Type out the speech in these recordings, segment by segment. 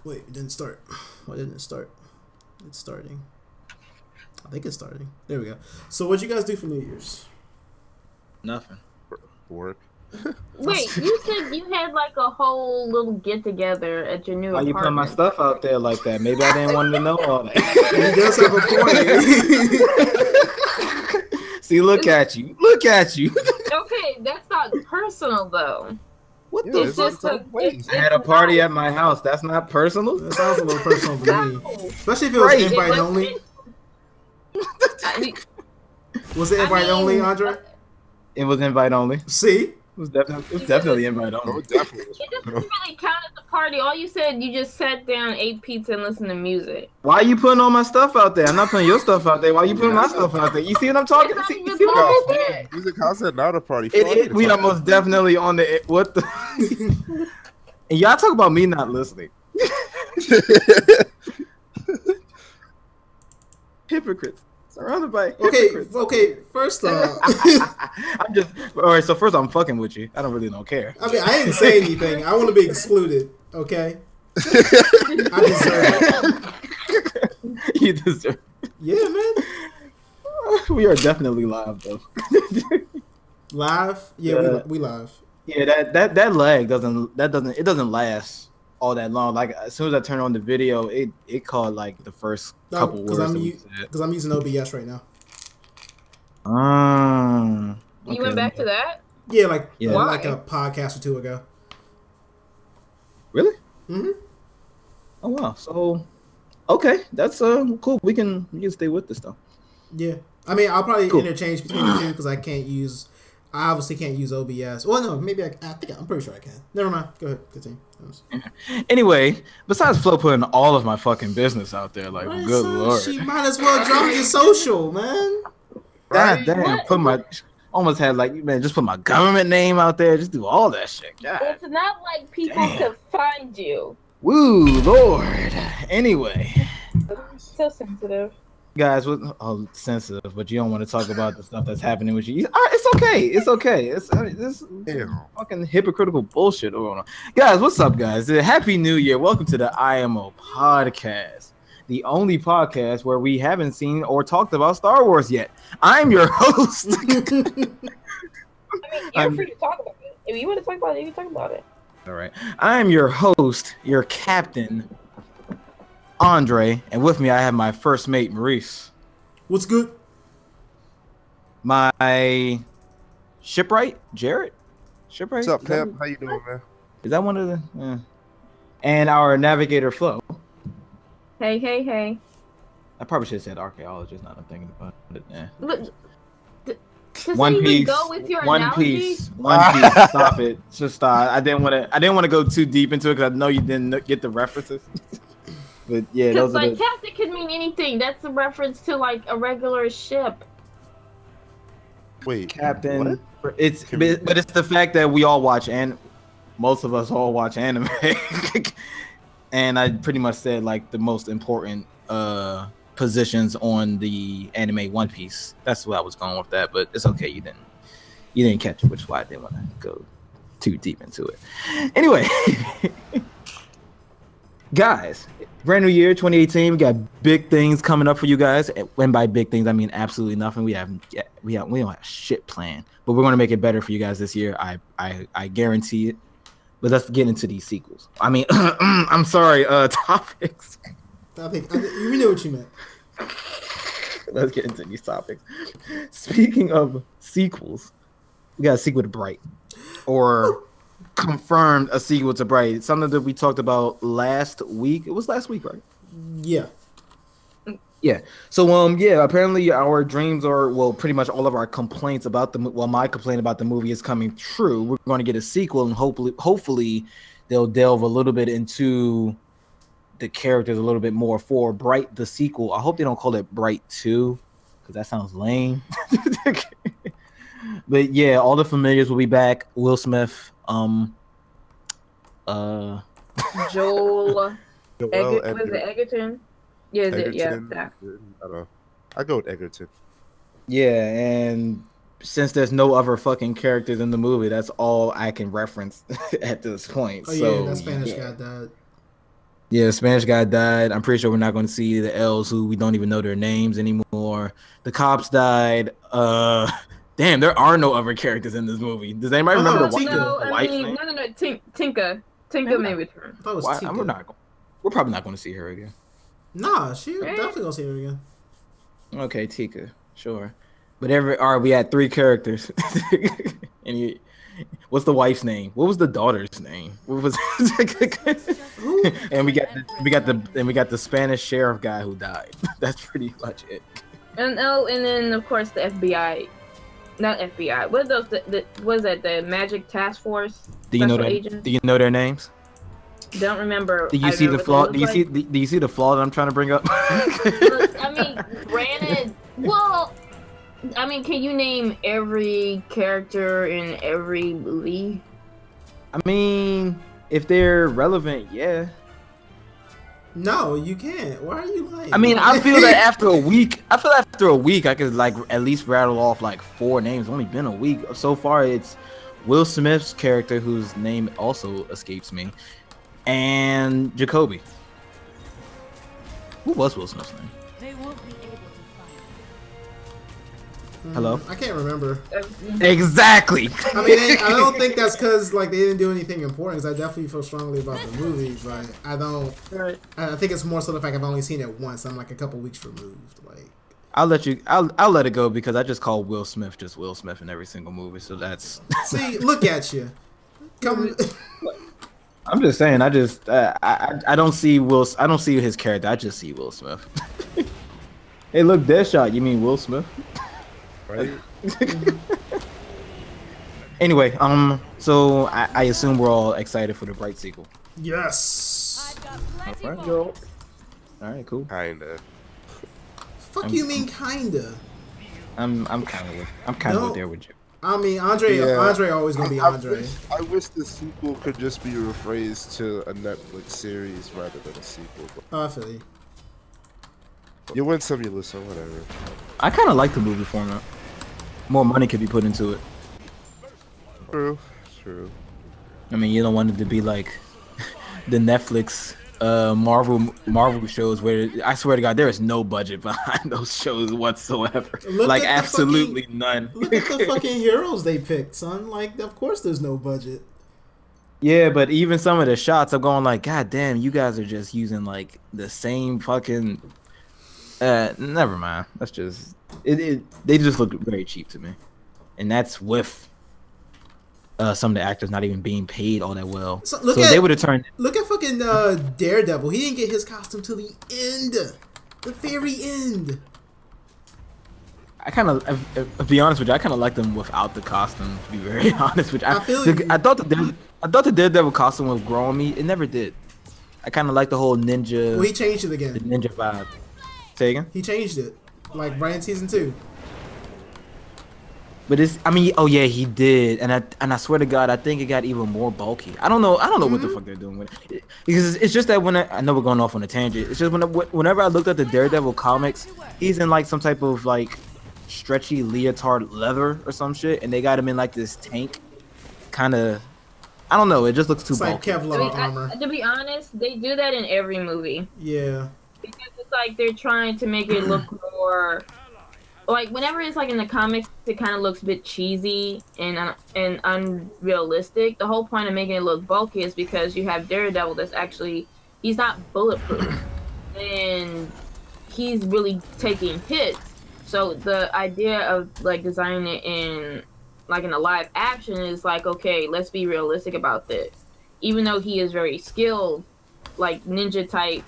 Wait, it didn't start. Why didn't it start? It's starting. I think it's starting. There we go. So what'd you guys do for New Year's? Nothing. Work. Wait, you said you had like a whole little get together at your new Why you apartment. putting my stuff out there like that? Maybe I didn't want to know all that. He does have a point. See, look at you. Look at you. Okay, that's not personal though. What Yeah, the It's fuck? just a. I had a party at my house. That's not personal. That sounds a little personal to me. No. Especially if it was Right. invite only. Was it invite only, Andre? It was invite only. See? It was definitely invite Oh, only. definitely. It doesn't really count as a party. All you said, you just sat down, ate pizza, and listened to music. Why are you putting all my stuff out there? I'm not putting your stuff out there. Why are you putting my stuff out there? You see what I'm talking? It's not See, even see what I'm part of saying? it. Music concert, not a party. We are most definitely on the what the. And y'all talk about me not listening. Hypocrites. Surrounded by hypocrites. Okay. First I'm just all right. So first, I'm fucking with you. I don't really care. I mean, I didn't say anything. I want to be excluded. Okay. I deserve it. You deserve. Yeah, man. We are definitely live though. Live? Yeah, Yeah. we live. Yeah, that lag doesn't last all that long. Like as soon as I turn on the video, it called like the first couple words. Because I'm using OBS right now. You went back to that? Yeah, like Why? a podcast or two ago. Really? Mm-hmm. Oh wow. So okay, that's cool. We can stay with this though. Yeah. I mean, I'll probably Cool. interchange between the two because I obviously can't use OBS. Well, no, maybe I'm pretty sure I can. Never mind. Go ahead. Continue. Anyway, besides Flo putting all of my fucking business out there, like Right, good son, lord. She might as well drop your social, man. God damn, What? put my almost had like man, just put my government name out there, just do all that shit. God. It's not like people Damn. could find you. Woo, Lord. Anyway, So sensitive. guys, sensitive, but you don't want to talk about the stuff that's happening with you. It's okay. It's okay. This Damn. fucking hypocritical bullshit going on. Guys, what's up, guys? Happy New Year. Welcome to the IMO Podcast, the only podcast where we haven't seen or talked about Star Wars yet. I'm your host. I mean, you're free to talk about it. If you want to talk about it, you can talk about it. All right. I'm your host, your captain, Andre, and with me I have my first mate, Maurice. What's good? My shipwright, Jared. Shipwright. What's up, Pep? How you doing, man? Is that one of the? And our navigator, Flo. Hey, hey, hey. I probably should have said archaeologist. Now that I'm thinking about it. Yeah. Look, does One it even Piece. go with your One analogy? Piece. One Piece. Stop it. Just stop. I didn't want to go too deep into it because I know you didn't get the references. But yeah, Because those are like the. captain could mean anything. That's a reference to like a regular ship. Wait, Captain. what? It's but it's the fact that we all watch and most of us all watch anime, and I pretty much said like the most important positions on the anime One Piece. That's what I was going with that, but it's okay. You didn't catch it, which is why I didn't want to go too deep into it. Anyway, guys, brand new year 2018. We got big things coming up for you guys, and by big things I mean absolutely nothing. We don't have shit planned, but we're gonna make it better for you guys this year. I guarantee it. But let's get into these sequels. I mean, I'm sorry, topics. We know what you meant. Let's get into these topics. Speaking of sequels, we got a sequel to Bright, or confirmed a sequel to Bright. It's something that we talked about last week. It was last week, right? Yeah. Yeah. So yeah, apparently our dreams are, well, pretty much all of our complaints about my complaint about the movie is coming true. We're going to get a sequel, and hopefully they'll delve a little bit into the characters a little bit more for Bright the sequel. I hope they don't call it Bright 2 because that sounds lame. But yeah, all the familiars will be back. Will Smith, Joel. Joel Was it Egerton? Yeah, Egerton. yeah. I don't know. I go with Egerton. yeah, and since there's no other fucking characters in the movie, that's all I can reference at this point. Oh so yeah, that Spanish guy died. Yeah, the Spanish guy died. I'm pretty sure we're not going to see the L's who we don't even know their names anymore. The cops died. Damn, there are no other characters in this movie. Does anybody remember the wife name? No. Tinka. Tinka may return. I thought it was Tika. We're probably not going to see her again. Nah, she definitely gonna see her again. Okay, Tika, sure. But we had 3 characters. And what's the wife's name? What was the daughter's name? What was? And we got the Spanish sheriff guy who died. That's pretty much it. And then of course the FBI, not FBI. What are those? Was that the Magic Task Force? Do you know their names? Don't remember. Do you see the flaw? Do you see the flaw that I'm trying to bring up? Look, I mean, granted. Well, I mean, can you name every character in every movie? I mean, if they're relevant, yeah. No, you can't. Why are you lying? I mean, I feel that after a week, I could like at least rattle off like 4 names. It's only been a week so far. It's Will Smith's character, whose name also escapes me, and Jacoby. Who was Will Smith's name? They won't be able to find Hello? I can't remember. Exactly. I mean, I don't think that's because like they didn't do anything important. Because I definitely feel strongly about the movie, but I don't. I think it's more so the fact I've only seen it once. I'm like a couple weeks removed. Like, I'll let it go because I just call Will Smith just Will Smith in every single movie. So that's. See, look at you. Come. I'm just saying. I don't see I don't see his character. I just see Will Smith. Hey, look, Deadshot. You mean Will Smith? Right. Anyway, so I assume we're all excited for the Bright sequel. Yes. All right, cool. Kinda. Fuck you mean kinda? I'm kind of there with you. I mean, Andre always gonna be Andre. I wish the sequel could just be rephrased to a Netflix series rather than a sequel. Oh, I feel you. You win some, you lose some, whatever. I kind of like the movie format. More money could be put into it. True. I mean, you don't want it to be like the Netflix Marvel shows where I swear to God there is no budget behind those shows whatsoever. Like absolutely none. Look at the fucking heroes they picked, son. Like, of course there's no budget. Yeah, but even some of the shots, I'm going like, God damn, you guys are just using like the same fucking. Never mind. That's just it. They just look very cheap to me, and that's with some of the actors not even being paid all that well. So they would have turned. Look at fucking Daredevil. He didn't get his costume till the end, the very end. I kind of, to be honest with you, I kind of like them without the costume. To be very honest with you, I thought the Daredevil costume was growing me. It never did. I kind of like the whole ninja. Well, he changed it again. The ninja vibe. Say again? He changed it, like Brian season 2. But I mean, oh yeah, he did, and I swear to God, I think it got even more bulky. I don't know what the fuck they're doing with it. Because it's just that when I know we're going off on a tangent. It's just whenever I looked at the Daredevil comics, he's in like some type of like stretchy leotard leather or some shit, and they got him in like this tank, kind of. I don't know. It just looks too bulky. Like Kevlar armor. To be honest, they do that in every movie. Yeah. Because it's like they're trying to make it look more like whenever it's like in the comics, it kind of looks a bit cheesy and unrealistic. The whole point of making it look bulky is because you have Daredevil that's actually he's not bulletproof and he's really taking hits. So the idea of like designing it in like in a live action is like, okay, let's be realistic about this. Even though he is very skilled, like ninja type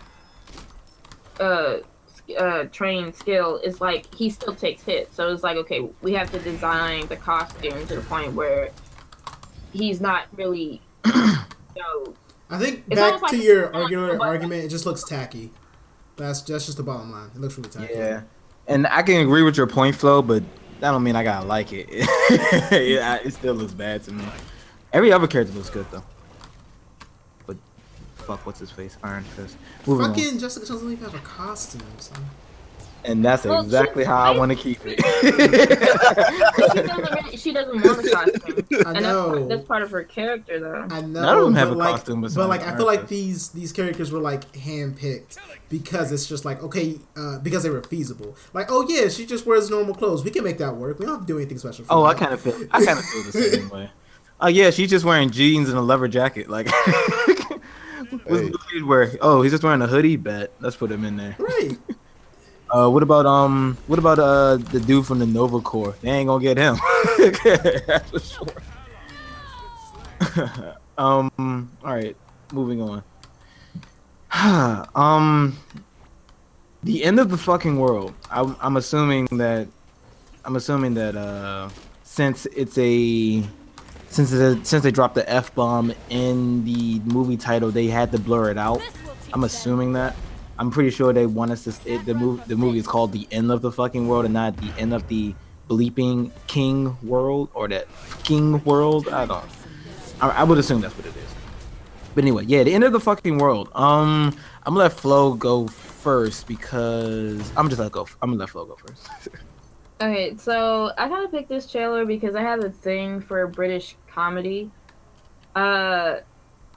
trained skill, is like he still takes hits. So it's like, okay, we have to design the costume to the point where he's not really I think back to your argument, it just looks tacky. That's just the bottom line. It looks really tacky. Yeah. And I can agree with your point, Flo, but that don't mean I gotta like it. It still looks bad to me. Every other character looks good though. But fuck, what's his face? Iron Fist. Fucking Jessica doesn't even have a costume, son. And that's exactly how I want to keep it. she doesn't want a costume. I know. That's part of her character, though. I know. None of them have a costume, but like I feel like these characters were like handpicked because it's just like okay, because they were feasible. Like oh yeah, she just wears normal clothes. We can make that work. We don't have to do anything special. For I kind of feel the same way. Oh yeah, she's just wearing jeans and a leather jacket. Like, what's oh, he's just wearing a hoodie. Bet let's put him in there. Right. What about the dude from the Nova Corps? They ain't gonna get him. That's for sure. All right, moving on. The end of the fucking world. I'm assuming that since they dropped the F-bomb in the movie title, they had to blur it out. I'm assuming that. I'm pretty sure they want us to. The movie is called The End of the Fucking World and not The End of the Bleeping King World or that King World. I would assume that's what it is. But anyway, yeah, The End of the Fucking World. I'm gonna let Flo go first because I'm gonna let Flo go first. Okay, so I kind of picked this trailer because I have a thing for British comedy. I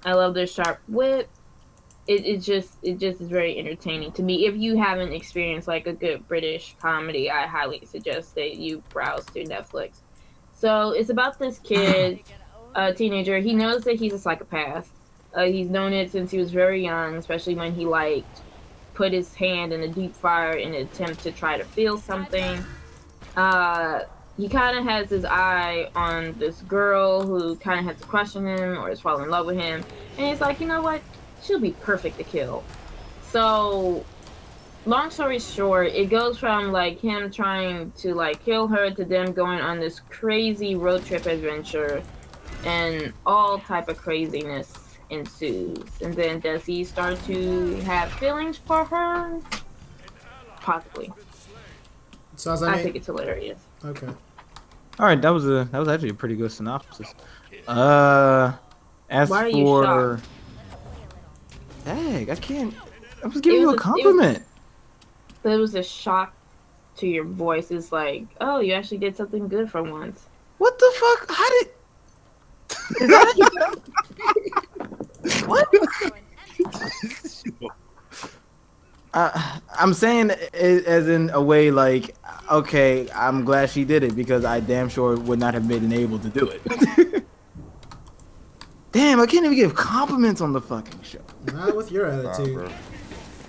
love their sharp wit. It just is very entertaining to me. If you haven't experienced like a good British comedy, I highly suggest that you browse through Netflix. So it's about this kid, a teenager. He knows that he's a psychopath. He's known it since he was very young, especially when he like put his hand in a deep fire in an attempt to try to feel something. He kind of has his eye on this girl who kind of has to question him or is falling in love with him. And he's like, you know what? She'll be perfect to kill. So, long story short, it goes from like him trying to like kill her to them going on this crazy road trip adventure, and all type of craziness ensues. And then does he start to have feelings for her? Possibly. So I think it's hilarious. Okay. All right, that was actually a pretty good synopsis. As Why are you for shocked? dang, I can't. I was giving you a compliment. It was a shock to your voice. It's like, oh, you actually did something good for once. What the fuck? How did? Is that what? I'm saying it as in a way like, okay, I'm glad she did it because I damn sure would not have been able to do it. Damn, I can't even give compliments on the fucking show. Not with your attitude.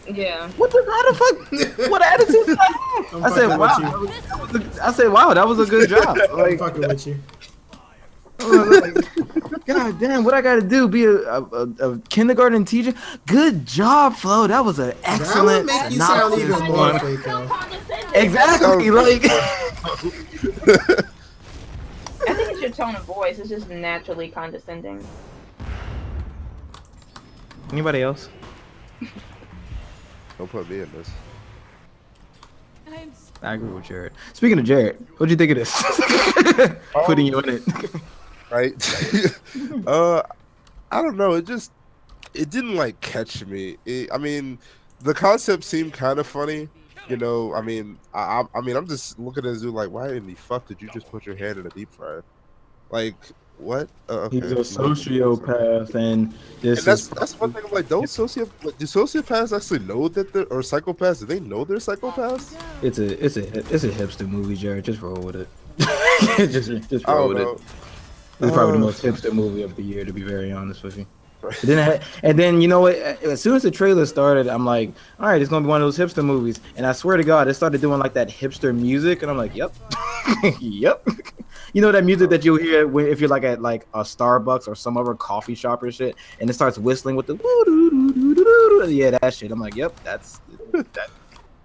Yeah. What the? How the fuck? What attitude did I have? I said, wow. That was a good job. Like, I'm fucking with you. God damn, what I gotta do? Be a kindergarten teacher? Good job, Flo. That was an excellent. That would make you sound even more fake, exactly. Like. I think it's your tone of voice. It's just naturally condescending. Anybody else? Don't put me in this. I agree with Jared. Speaking of Jared, what'd you think of this? Putting you in it. Right? I don't know. It didn't like catch me. I mean, the concept seemed kind of funny. You know, I mean, I'm just looking at this dude like, why in the fuck did you just put your hand in a deep fryer? Like, what? Okay. He's a sociopath, and that's one thing. I'm like, do sociopaths actually know that they're or psychopaths? Do they know they're psychopaths? It's a hipster movie, Jared. Just roll with it. just roll with it. It's probably the most hipster movie of the year, to be very honest with you. And then you know what? As soon as the trailer started, I'm like, all right, it's gonna be one of those hipster movies. And I swear to God, it started doing like that hipster music, and I'm like, yep, yep. You know that music that you'll hear if you're like at like a Starbucks or some other coffee shop or shit, and it starts whistling with the yeah, that shit. I'm like, yep, that's that.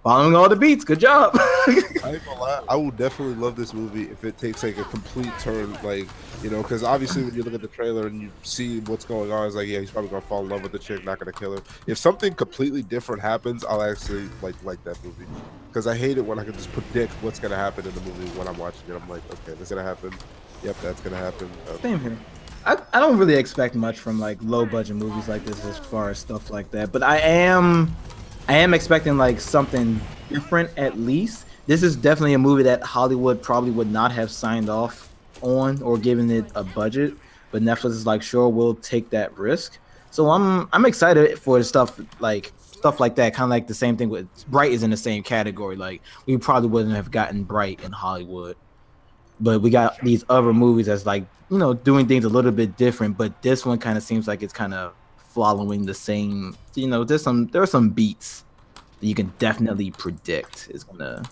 Following all the beats. Good job. I ain't gonna lie, I will definitely love this movie if it takes like a complete turn, like, you know, because obviously when you look at the trailer and you see what's going on, it's like, yeah, he's probably gonna fall in love with the chick, not gonna kill her. If something completely different happens, I'll actually like that movie, because I hate it when I can just predict what's gonna happen in the movie when I'm watching it. I'm like, okay, that's gonna happen. Yep, that's gonna happen. Same here. I don't really expect much from like low budget movies like this as far as stuff like that, but I am I am expecting like something different at least. This is definitely a movie that Hollywood probably would not have signed off on or given it a budget, but Netflix is like, sure, we'll take that risk. So I'm excited for stuff like that. Kind of like the same thing with Bright is in the same category. Like we probably wouldn't have gotten Bright in Hollywood, but we got these other movies that's like, you know, doing things a little bit different. But this one kind of seems like it's kind of following the same. You know, there are some beats that you can definitely predict is gonna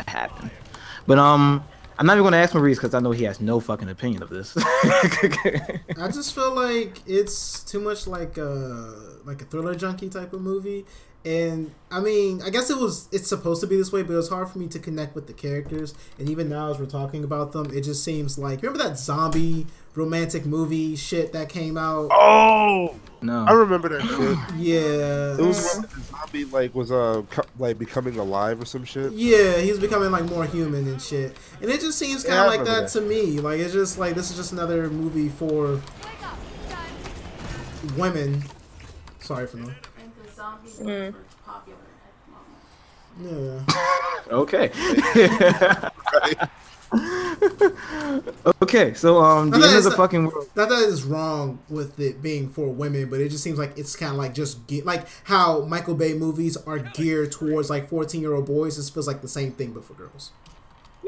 happen. But I'm not even gonna ask Maurice because I know he has no fucking opinion of this. I just feel like it's too much like a thriller junkie type of movie, and I mean, I guess it's supposed to be this way, but it was hard for me to connect with the characters. And even now, as we're talking about them, it just seems like, remember that zombie romantic movie shit that came out? Oh no, I remember that shit. Yeah, it was when the zombie was like becoming alive or some shit. Yeah, he's becoming like more human and shit, and it just seems kind of like that to me. Like it's just like this is just another movie for women. Sorry for no. Yeah. Okay. Okay, so the end of the fucking world. Not that is wrong with it being for women, but it just seems like it's kind of like just like how Michael Bay movies are geared towards like 14-year-old boys. This feels like the same thing, but for girls.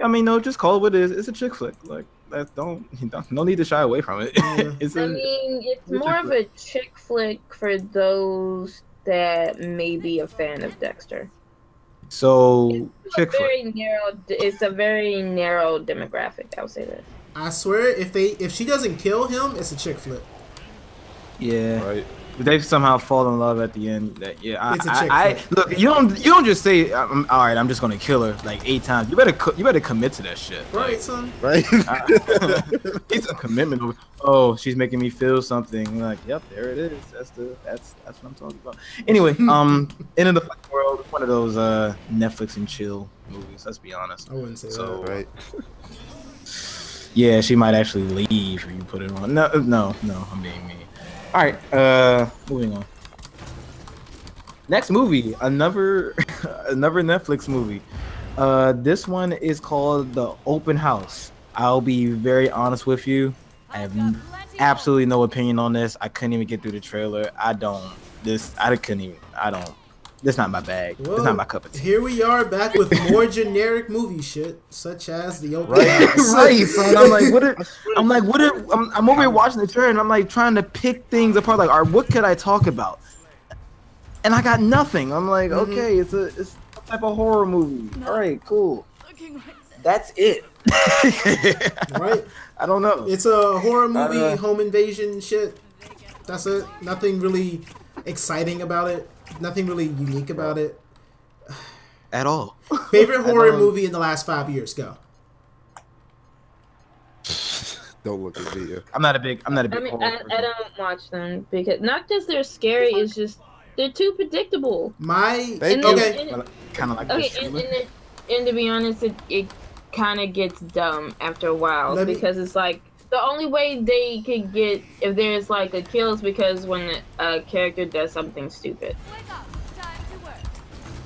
I mean, no, just call it what it is. It's a chick flick. Like that, no need to shy away from it. Yeah. It's more of a chick flick for those that may be a fan of Dexter. So it's a very narrow demographic. I would say that. I swear, if she doesn't kill him, it's a chick flick. Yeah. Right. But they somehow fall in love at the end. It's a chick flick. Look, you don't just say, all right, I'm just gonna kill her like 8 times. You better commit to that shit. Right, like, son. Right. It's a commitment. Oh, she's making me feel something. I'm like, yep, there it is. That's what I'm talking about. Anyway, End of the Fucking World, one of those Netflix and chill movies. Let's be honest. I wouldn't say so, that. Right. Yeah, she might actually leave if you put it on. No, I'm being mean. All right, moving on. Next movie, another Netflix movie. This one is called The Open House. I'll be very honest with you. I have absolutely no opinion on this. I couldn't even get through the trailer. This is not my bag. Well, it's not my cup of tea. Here we are back with more generic movie shit, such as The Open House. Right. So I'm over here watching the trailer and I'm like trying to pick things apart. Like, all right, what could I talk about? And I got nothing. I'm like, okay, it's a type of horror movie. All right, cool. That's it. Right. I don't know. It's a horror movie, home invasion shit. That's it. Nothing really exciting about it. Nothing really unique about it. At all. Favorite horror movie in the last 5 years? Go. Don't look at me. I'm not a big. I don't watch them because not because they're scary. It's just they're too predictable. Kind of like okay, and to be honest, it kind of gets dumb after a while because it's like the only way they could get if there's like a kill is because when a character does something stupid.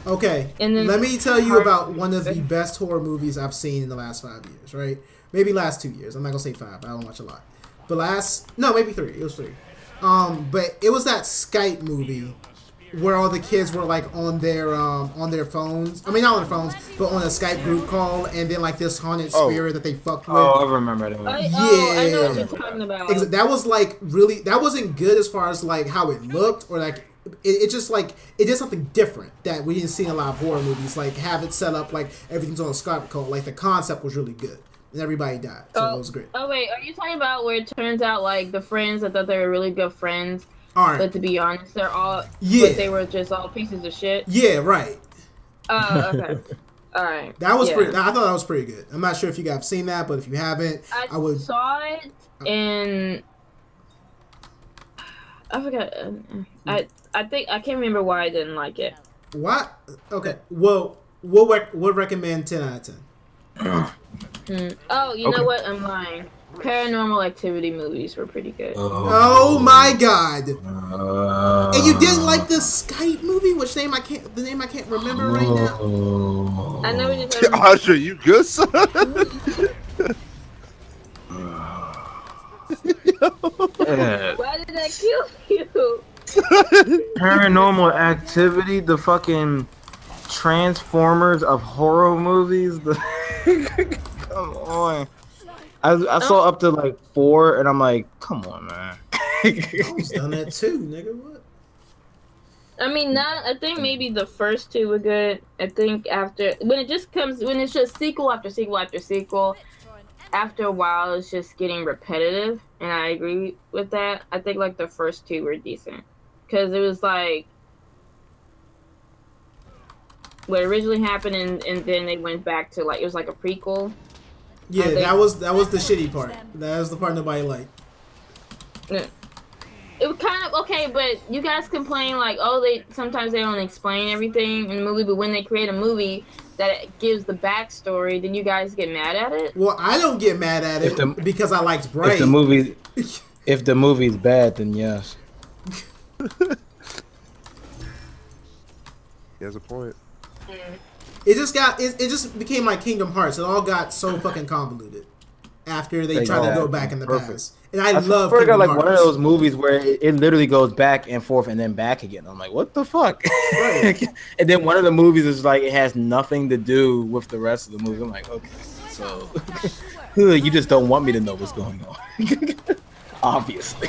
Okay, let me tell you about one of the best horror movies I've seen in the last 5 years, right? Maybe last 2 years. I'm not gonna say 5. I don't watch a lot. But maybe 3. It was 3. But it was that Skype movie where all the kids were like on their phones. I mean, not on their phones, but on a Skype group call, and then like this haunted spirit that they fucked with. Oh, I remember that one. I know what you're talking about. That was like really. That wasn't good as far as like how it looked or like. It just like it did something different that we didn't see in a lot of horror movies. Like have it set up like everything's on a Skype call. Like the concept was really good, and everybody died, so it was great. Oh wait, are you talking about where it turns out like the friends? I thought they were really good friends. All right. But to be honest, they're all. Yeah. But they were just all pieces of shit. Yeah. Right. Oh. Okay. All right. That was pretty. I thought that was pretty good. I'm not sure if you guys have seen that, but if you haven't, I would. Saw it and I forgot. I think I can't remember why I didn't like it. What? Okay. Well, we'll recommend 10 out of 10. Oh, you know what? I'm lying. Paranormal Activity movies were pretty good. Oh my god! And you didn't like the Skype movie, which name I can't remember right now. I know what you're talking about. Audrey, you good, son? Why did that kill you? Paranormal Activity, the fucking Transformers of horror movies. Come on. I saw up to like 4, and I'm like, come on, man. I was done that too, nigga. What? I mean, I think maybe the first 2 were good. I think after when it's just sequel after sequel after sequel, after a while it's just getting repetitive, and I agree with that. I think like the first 2 were decent because it was like what originally happened, and then they went back to like it was like a prequel. Yeah, that was the shitty part. That was the part nobody liked. Yeah. It was kind of okay, but you guys complain like, oh, sometimes they don't explain everything in the movie, but when they create a movie that gives the backstory, then you guys get mad at it. Well, I don't get mad at it because I liked Bright. If the movie's bad, then yes. He has a point. It just became like Kingdom Hearts. It all got so fucking convoluted after they tried to go back in the past. And I love Kingdom like Hearts. one of those movies where it literally goes back and forth and then back again. I'm like, what the fuck? Right. And then one of the movies is like it has nothing to do with the rest of the movie. I'm like, okay, so you just don't want me to know what's going on. Obviously.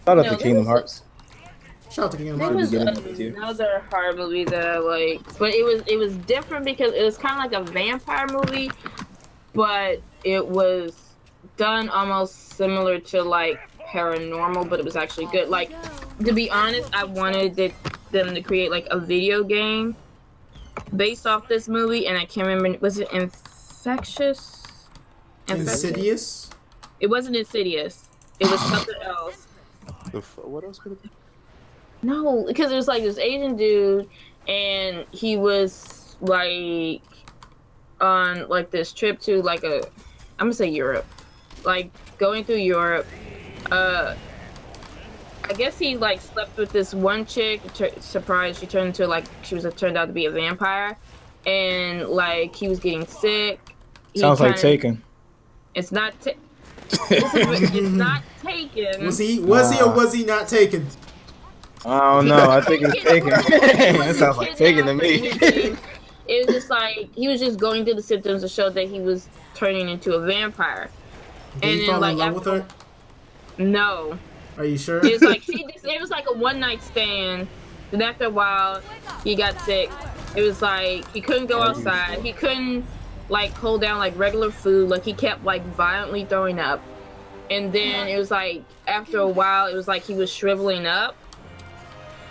Shout out to Kingdom Hearts. Shout out to Kingdom Hearts. There was another horror movie that I liked, but it was different because it was kind of like a vampire movie, but it was done almost similar to like Paranormal, but it was actually good. Like, to be honest, I wanted them to create like a video game based off this movie, and I can't remember. Was it Infectious? Insidious? It wasn't Insidious. It was something else. What else could it be? No, because it was like this Asian dude, and he was like on like this trip to like I'm gonna say Europe, like going through Europe. I guess he like slept with this one chick. Surprised, she turned out to be a vampire, and like he was getting sick. Sounds like Taken. It's not. It's not Taken. Was he or was he not taken? I don't know. I think it's Taken. That sounds like Taken to me. It was just like he was just going through the symptoms to show that he was turning into a vampire. Did you fall in love with her? No. Are you sure? It was like it was like a one-night stand. Then after a while, he got sick. It was like he couldn't go outside. He couldn't like hold down like regular food. Like he kept like violently throwing up. And then it was like after a while, it was like he was shriveling up.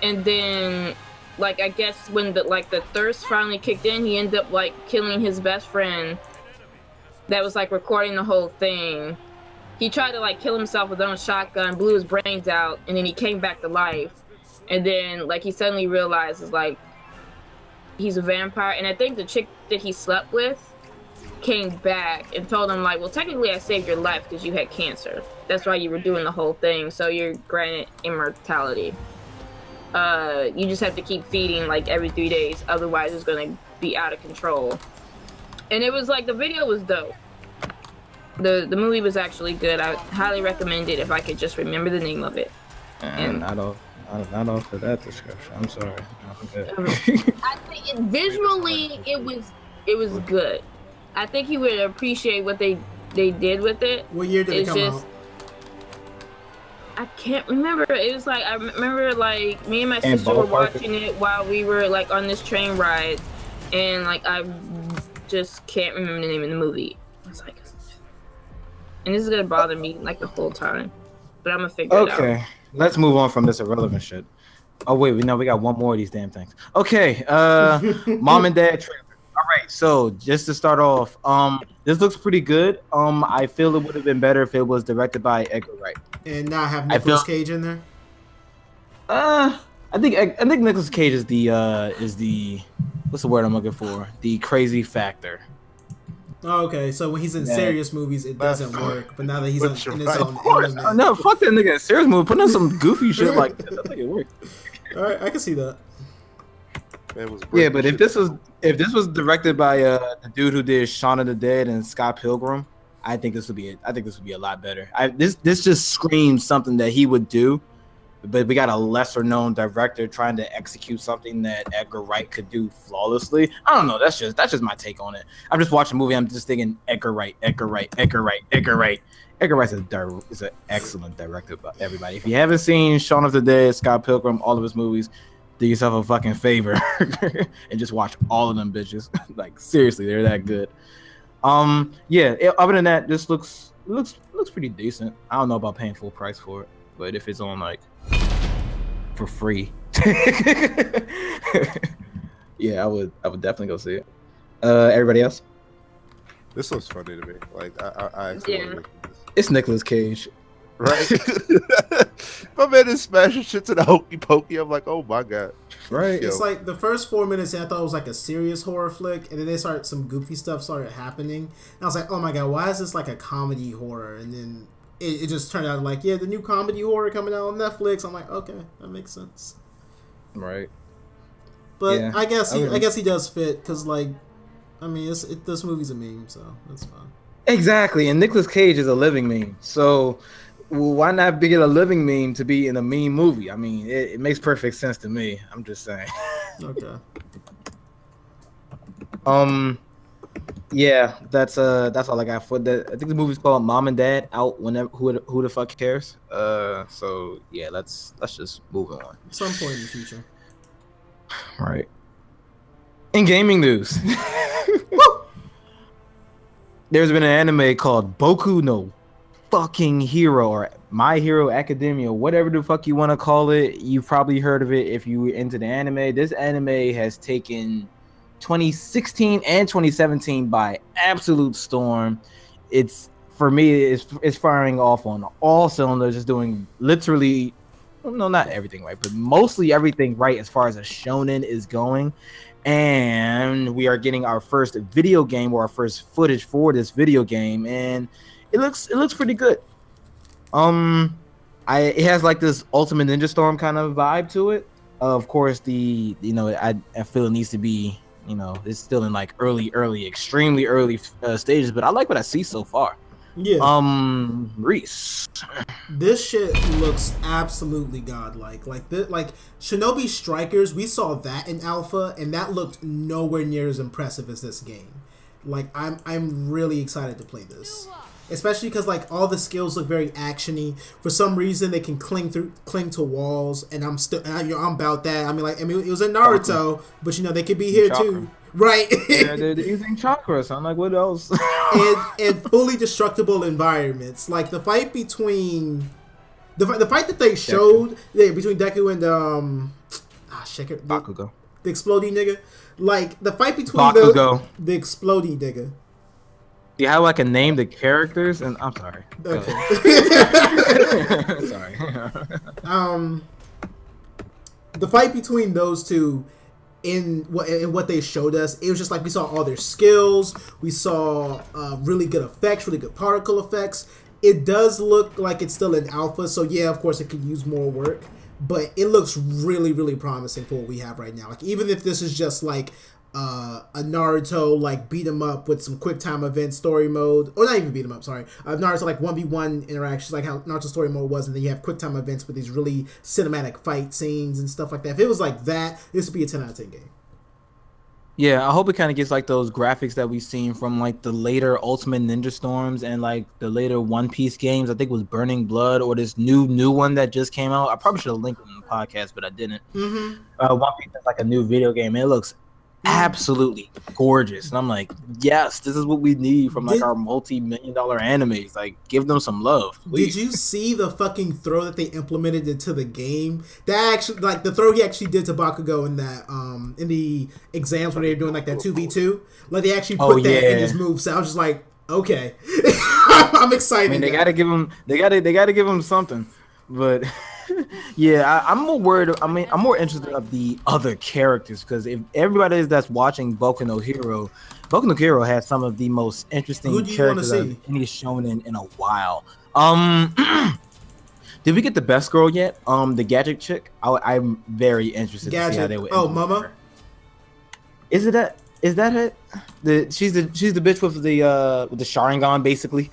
And then, like, I guess when the thirst finally kicked in, he ended up like killing his best friend that was like recording the whole thing. He tried to like kill himself with his own shotgun, blew his brains out, and then he came back to life. And then like he suddenly realizes like he's a vampire. And I think the chick that he slept with came back and told him like, well, technically I saved your life because you had cancer. That's why you were doing the whole thing. So you're granted immortality. You just have to keep feeding like every 3 days, otherwise it's gonna be out of control. And it was like the video was dope. The movie was actually good. I highly recommend it if I could just remember the name of it. And not for that description. I'm sorry. I think visually it was good. I think he would appreciate what they did with it. What year did it come out? I can't remember. It was like I remember like me and my sister were watching it while we were like on this train ride, and like I just can't remember the name of the movie. I was like, and this is gonna bother me like the whole time, but I'm gonna figure it out. Okay, let's move on from this irrelevant shit. Oh wait, we got one more of these damn things. Okay, Mom and Dad trailer. All right, so just to start off, this looks pretty good. I feel it would have been better if it was directed by Edgar Wright and not have Nicolas Cage in there. I think Nicolas Cage is the what's the word I'm looking for? The crazy factor. Oh, okay, so when he's in serious movies, it doesn't work. But now that he's in his own element, no, fuck that nigga in serious movie. Put on some goofy shit like that. I think it works. All right, I can see that. Yeah, but if this was directed by the dude who did Shaun of the Dead and Scott Pilgrim, I think this would be a lot better. This just screams something that he would do. But we got a lesser known director trying to execute something that Edgar Wright could do flawlessly. I don't know. That's just my take on it. I'm just watching a movie. I'm just thinking Edgar Wright. Edgar Wright's is an excellent director. But everybody, if you haven't seen Shaun of the Dead, Scott Pilgrim, all of his movies, do yourself a fucking favor and just watch all of them bitches. Like seriously, they're that good. Yeah. Other than that, this looks pretty decent. I don't know about paying full price for it, but if it's on like for free, yeah, I would definitely go see it. Everybody else? This looks funny to me. Like I it's Nicolas Cage, right? My man is smashing shit to the hokey pokey. I'm like, oh my god, right? It's like the first 4 minutes, I thought it was like a serious horror flick, and then some goofy stuff started happening, and I was like, oh my god, why is this like a comedy horror? And then it just turned out like, yeah, the new comedy horror coming out on Netflix. I'm like, okay, that makes sense. Right. But yeah, I guess he does fit because, like, I mean, this movie's a meme, so that's fine. Exactly, and Nicolas Cage is a living meme, so why not get a living meme to be in a meme movie? I mean, it makes perfect sense to me. I'm just saying. Okay. Yeah, that's all I got for that. I think the movie's called Mom and Dad, out whenever. Who the fuck cares? So yeah, let's just move on. At some point in the future. Right. In gaming news, there's been an anime called Boku no fucking Hero, or My Hero Academia, whatever the fuck you want to call it. You've probably heard of it if you were into the anime. This anime has taken 2016 and 2017 by absolute storm. It's, for me, it's firing off on all cylinders. It's doing literally, no, not everything right, but mostly everything right as far as a shonen is going. And we are getting our first video game, or our first footage for this video game, and it looks pretty good. It has like this Ultimate Ninja Storm kind of vibe to it. Of course, I feel it needs to be, it's still in like extremely early stages, but I like what I see so far. Yeah. Reese, this shit looks absolutely godlike. Like Shinobi Strikers, we saw that in alpha, and that looked nowhere near as impressive as this game. Like I'm really excited to play this, especially because like all the skills look very actiony. For some reason, they can cling to walls, and I'm about that. I mean, it was in Naruto, but they could be here too. Right. Yeah, they're using chakra, so I'm like, what else? and fully destructible environments. Like the fight between the fight that they showed, between Deku and Bakugo, the exploding nigga. Like the fight between Bakugo, the exploding nigga. Yeah, how I can name the characters, and I'm sorry. Okay. Sorry. The fight between those two, in what they showed us, it was just like we saw all their skills. We saw really good effects, really good particle effects. It does look like it's still in alpha, so yeah, of course it could use more work, but it looks really, really promising for what we have right now. Like even if this is just like a Naruto like beat 'em up with some quick time event story mode, or not even beat 'em up, sorry, Naruto like 1v1 interactions, like how Naruto story mode was, and then you have quick time events with these really cinematic fight scenes and stuff like that. If it was like that, this would be a 10 out of 10 game. Yeah, I hope it kind of gets like those graphics that we've seen from like the later Ultimate Ninja Storms and like the later One Piece games. I think it was Burning Blood, or this new one that just came out. I probably should have linked it in the podcast, but I didn't. Mm-hmm. One Piece is like a new video game, and it looks absolutely gorgeous, and I'm like, yes, this is what we need from like our multi-million-dollar animes. Like, give them some love, please. Did you see the fucking throw that they implemented into the game? That actually, like the throw he actually did to Bakugo in that in the exams when they were doing like that 2v2, like they actually put that in his move. So I was just like, okay, I'm excited. I mean, they gotta give him something, but Yeah, I'm more worried. I mean, I'm more interested of the other characters because if everybody that's watching Boku no Hero has some of the most interesting characters any shown in a while. Did we get the best girl yet? The gadget chick. I'm very interested to see how they would. Oh, Mama. Is it that? Is that it? She's the bitch with the Sharingan basically.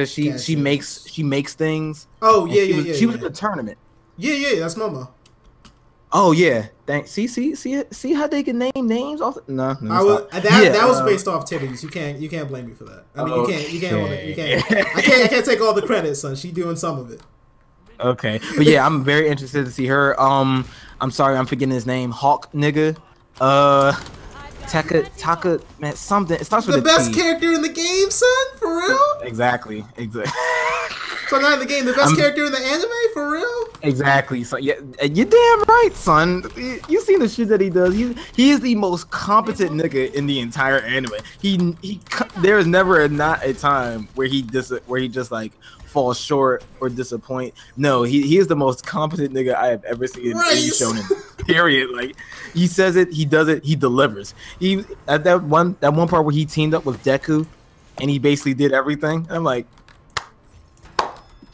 She makes things. Oh yeah, she was in the tournament. Yeah, that's Mama. Oh yeah, thanks. See how they can name names off. No, that was based off titties. You can't blame me for that. I mean, you can't. I can't take all the credit, son. She doing some of it. Okay, but yeah, I'm very interested to see her. I'm sorry, I'm forgetting his name. Hawk nigga. Taka, man, something. It starts with the best character in the game, son. For real? Exactly. So not in the game, the best character in the anime, for real? Exactly. So yeah, you're damn right, son. You seen the shit that he does. He is the most competent nigga in the entire anime. There is never not a time where he just like falls short or disappoint. No, he is the most competent nigga I have ever seen in any shonen. Period. Like he says it, he does it, he delivers. He at that one part where he teamed up with Deku and he basically did everything. I'm like,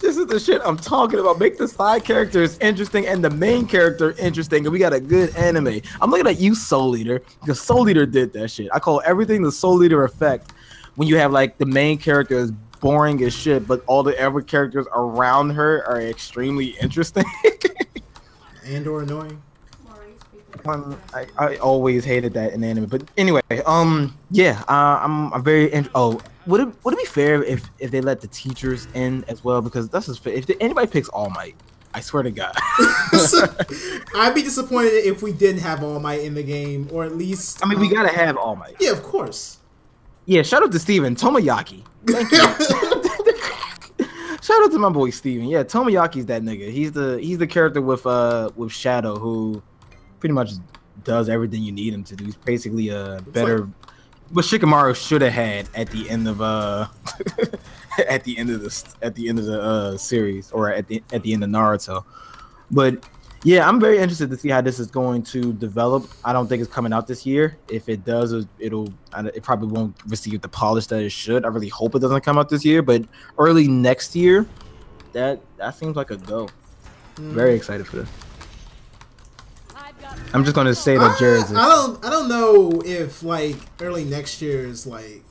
this is the shit I'm talking about. Make the side characters interesting and the main character interesting, and we got a good anime. I'm looking at you, Soul Eater, because Soul Eater did that shit. I call everything the Soul Eater effect when you have like the main character is boring as shit, but all the other characters around her are extremely interesting. And or annoying. I always hated that in anime, but anyway, yeah, I'm very. Would it be fair if they let the teachers in as well? Because that's just fair. If anybody picks All Might, I swear to God, I'd be disappointed if we didn't have All Might in the game, or at least. I mean, we gotta have All Might. Yeah, of course. Yeah, shout out to Steven Tomoyaki. Thank you. Shout out to my boy Steven. Yeah, Tomoyaki's that nigga. He's the character with Shadow who pretty much does everything you need him to do. He's basically a better what Shikamaru should have had at the end of at the end of the series, or at the end of Naruto. But yeah, I'm very interested to see how this is going to develop. I don't think it's coming out this year. If it does, it probably won't receive the polish that it should. I really hope it doesn't come out this year, but early next year, that seems like a go. Very excited for this. I'm just gonna say that Jared's. I don't know if like early next year is like.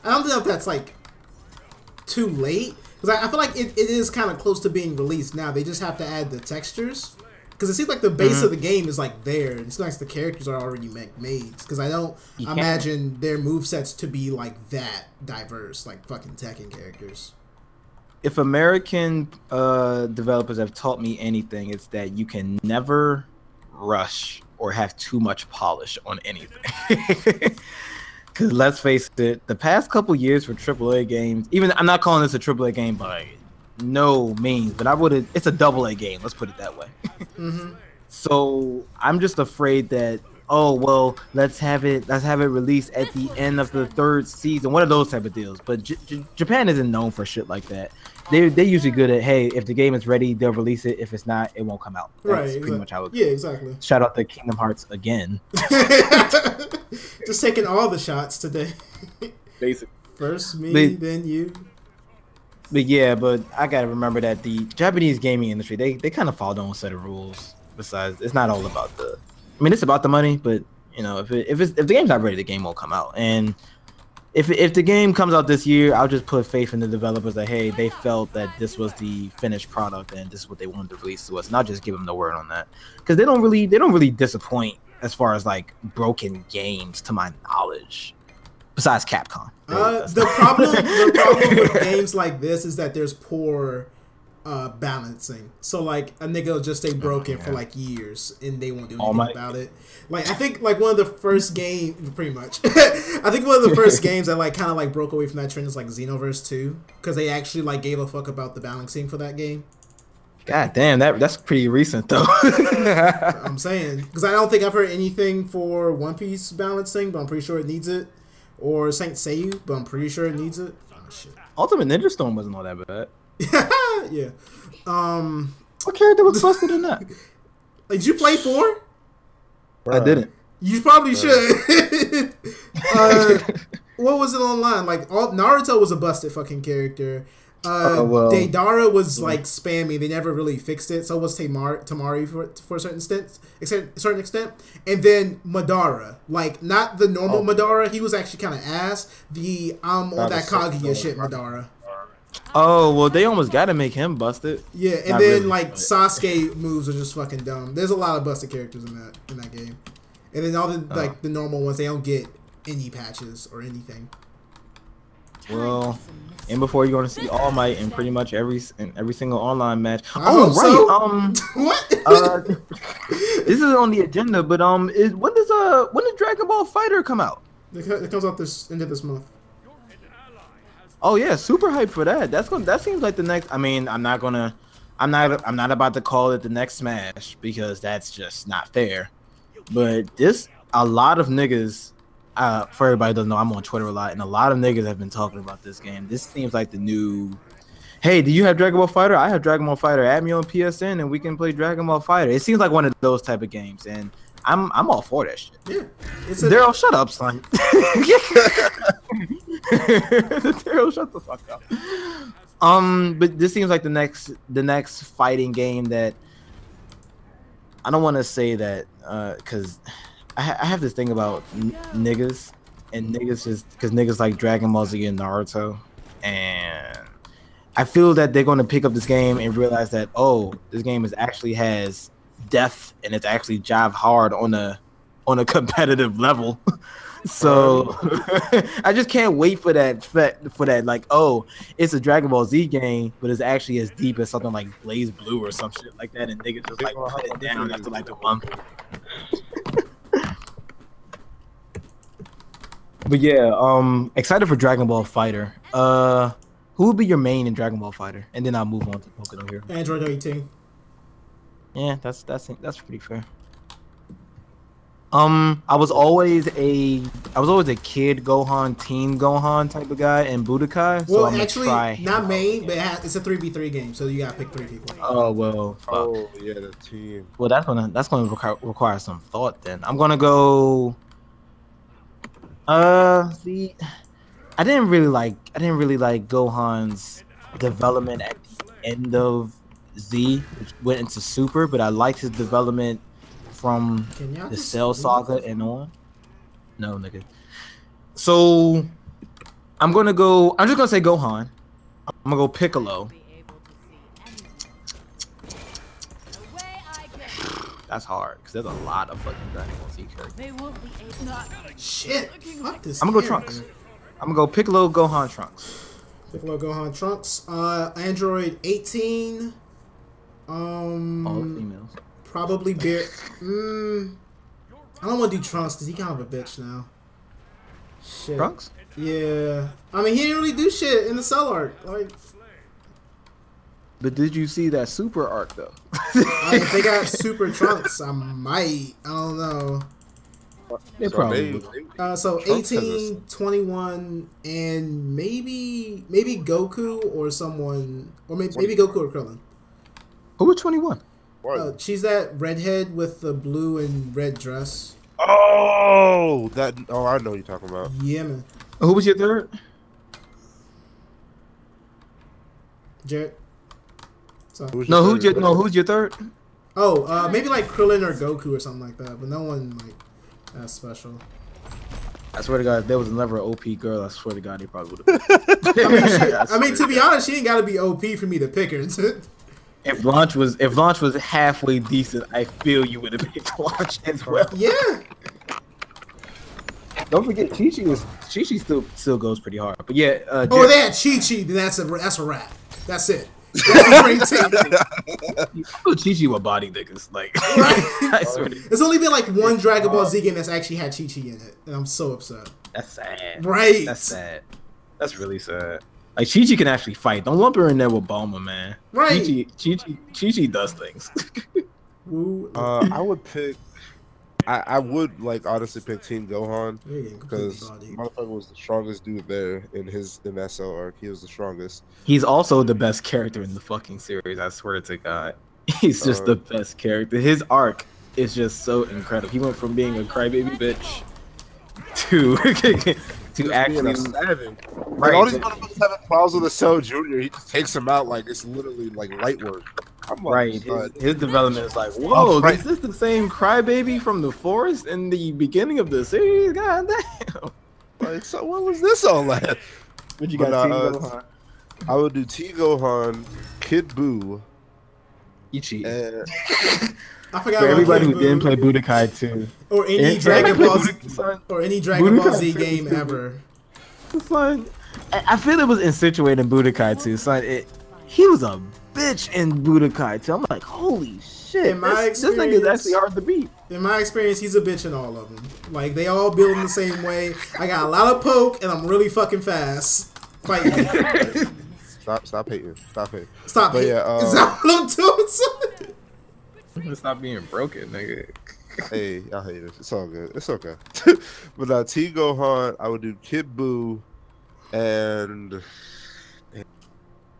I don't know if that's like too late, because I feel like it is kind of close to being released now. They just have to add the textures, because it seems like the base of the game is like there. It seems like the characters are already made. Because I don't imagine their movesets to be like that diverse, like fucking Tekken characters. If American developers have taught me anything, it's that you can never rush or have too much polish on anything. Because let's face it, the past couple years for AAA games, even I'm not calling this a AAA game by no means, but it's a AA game, let's put it that way. So I'm just afraid that, oh well, let's have it released at the end of the third season, one of those type of deals. But Japan isn't known for shit like that. They're usually good at, hey, if the game is ready, they'll release it. If it's not, it won't come out. That's pretty much how it goes. Yeah, exactly. Shout out to Kingdom Hearts again. Just taking all the shots today. Basically. First me, then you. But yeah, but I gotta remember that the Japanese gaming industry, they kind of follow their own set of rules. Besides, it's not all about it's about the money, but you know, if the game's not ready, the game won't come out. And if the game comes out this year, I'll just put faith in the developers that, hey, they felt that this was the finished product and this is what they wanted to release to us, and I'll just give them the word on that, because they don't really disappoint as far as like broken games to my knowledge. Besides Capcom. The problem with games like this is that there's poor balancing. So like a nigga will just stay broken for like years and they won't do anything about it. Like I think like one of the first games, pretty much. I think one of the first games that like kind of like broke away from that trend is like Xenoverse 2, because they actually like gave a fuck about the balancing for that game. God damn, that's pretty recent though. I'm saying, because I don't think I've heard anything for One Piece balancing, but I'm pretty sure it needs it. Or Saint Seiya, but I'm pretty sure it needs it. Oh shit. Ultimate Ninja Storm wasn't all that bad. Yeah. What character was busted in that? Did you play 4? I didn't. You probably should. What was it online? Like Naruto was a busted fucking character. Deidara was like spammy. They never really fixed it. So was Tamari for a certain extent. And then Madara, like not the normal Madara. He was actually kind of ass. The on that Kaguya shit Madara. Oh well, they almost got to make him busted. Yeah, and not then really, like Sasuke moves are just fucking dumb. There's a lot of busted characters in that game. And then all the like the normal ones, they don't get any patches or anything. Well, and before you're going to see All Might in pretty much every single online match. What? This is on the agenda, but when does Dragon Ball Fighter come out? It comes out end of this month. Oh yeah, super hyped for that. That seems like the next. I mean, I'm not about to call it the next Smash because that's just not fair. But a lot of niggas. For everybody who doesn't know, I'm on Twitter a lot, and a lot of niggas have been talking about this game. This seems like the new. Hey, do you have Dragon Ball Fighter? I have Dragon Ball Fighter. Add me on PSN, and we can play Dragon Ball Fighter. It seems like one of those type of games, and I'm all for that shit. Yeah, Daryl, shut up, son. Daryl, shut the fuck up. But this seems like the next fighting game that I don't want to say that because. I have this thing about niggas, and niggas just because niggas like Dragon Ball Z and Naruto, and I feel that they're going to pick up this game and realize that this game actually has depth and it's actually jive hard on a competitive level. So I just can't wait for that like it's a Dragon Ball Z game, but it's actually as deep as something like Blaze Blue or some shit like that, and niggas just like put it down after like a month. But yeah, excited for Dragon Ball Fighter. Who would be your main in Dragon Ball Fighter? And then I'll move on to Pokemon here. Android 18. Yeah, that's pretty fair. I was always a kid Gohan, teen Gohan type of guy in Budokai. So well, actually, not main, but it's a 3v3 game, so you gotta pick 3 people. Oh well. Fuck. Oh yeah, the team. Well, that's gonna require some thought. Then I'm gonna go. See, I didn't really like Gohan's development at the end of Z, which went into Super, but I liked his development from the Cell Saga and on. No, nigga. So I'm just gonna say Gohan. I'm gonna go Piccolo. That's hard because there's a lot of fucking Dragon Ball Z characters. Shit, fuck this. I'm gonna go Trunks. I'm gonna go Piccolo, Gohan, Trunks. Piccolo, Gohan, Trunks. Android 18. All females. Probably Bear. I don't want to do Trunks because he kind of a bitch now. Shit. Trunks? Yeah. I mean, he didn't really do shit in the Cell arc. Like. But did you see that Super arc though? If they got Super Trunks, I might. I don't know. They probably. So 18, 21, and maybe Goku or someone, or maybe Goku or Krillin. Who was 21? She's that redhead with the blue and red dress. Oh, I know what you're talking about. Yeah, man. Who was your third? Jared. Who's your third? Oh, maybe like Krillin or Goku or something like that, but no one like that's special. I swear to God, if there was never an OP girl, I swear to God, they probably would have. I mean, to be honest, she ain't got to be OP for me to pick her. If launch was halfway decent, I feel you would have picked launch as well. Yeah. Don't forget, Chi-Chi still goes pretty hard. But yeah. They had Chi-Chi, then that's a wrap. That's it. That's a great team. Chi-Chi with body niggas. Like, right? I swear There's only been like one Dragon Ball Z game that's actually had Chi-Chi in it, and I'm so upset. That's sad. Right. That's sad. That's really sad. Like, Chi-Chi can actually fight. Don't lump her in there with Bulma, man. Right. Chi-Chi does things. I would pick. I would like honestly pick Team Gohan because motherfucker was the strongest dude there in that Cell arc. He was the strongest. He's also the best character in the fucking series. I swear to God. He's just the best character. His arc is just so incredible. He went from being a crybaby bitch to actually savage. Right. Like all these motherfuckers having problems with the Cell Junior, he just takes him out like it's literally like light work. I'm like, right. His development is like, whoa, right. is this the same crybaby from the forest in the beginning of the series? God damn. Like, so what was this all at? What you got, Gohan? I would do T Gohan, Kid Buu. You cheat. And I forgot for about everybody Kid who Buu. didn't play Budokai 2. Or any Dragon Ball Z game ever. Son, I feel it was insinuated in Budokai 2. Son, he was a bitch in Budokai 2. I'm like, holy shit. In my this nigga is actually hard to beat. In my experience, he's a bitch in all of them. Like, they all build in the same way. I got a lot of poke, and I'm really fucking fast. Fighting. Stop hating. Stop hating. Stop hating. Yeah, is that what I'm doing, son? Stop being broken, nigga. Hey, I hate it. It's all good. It's okay. But T Gohan, I would do Kid Buu and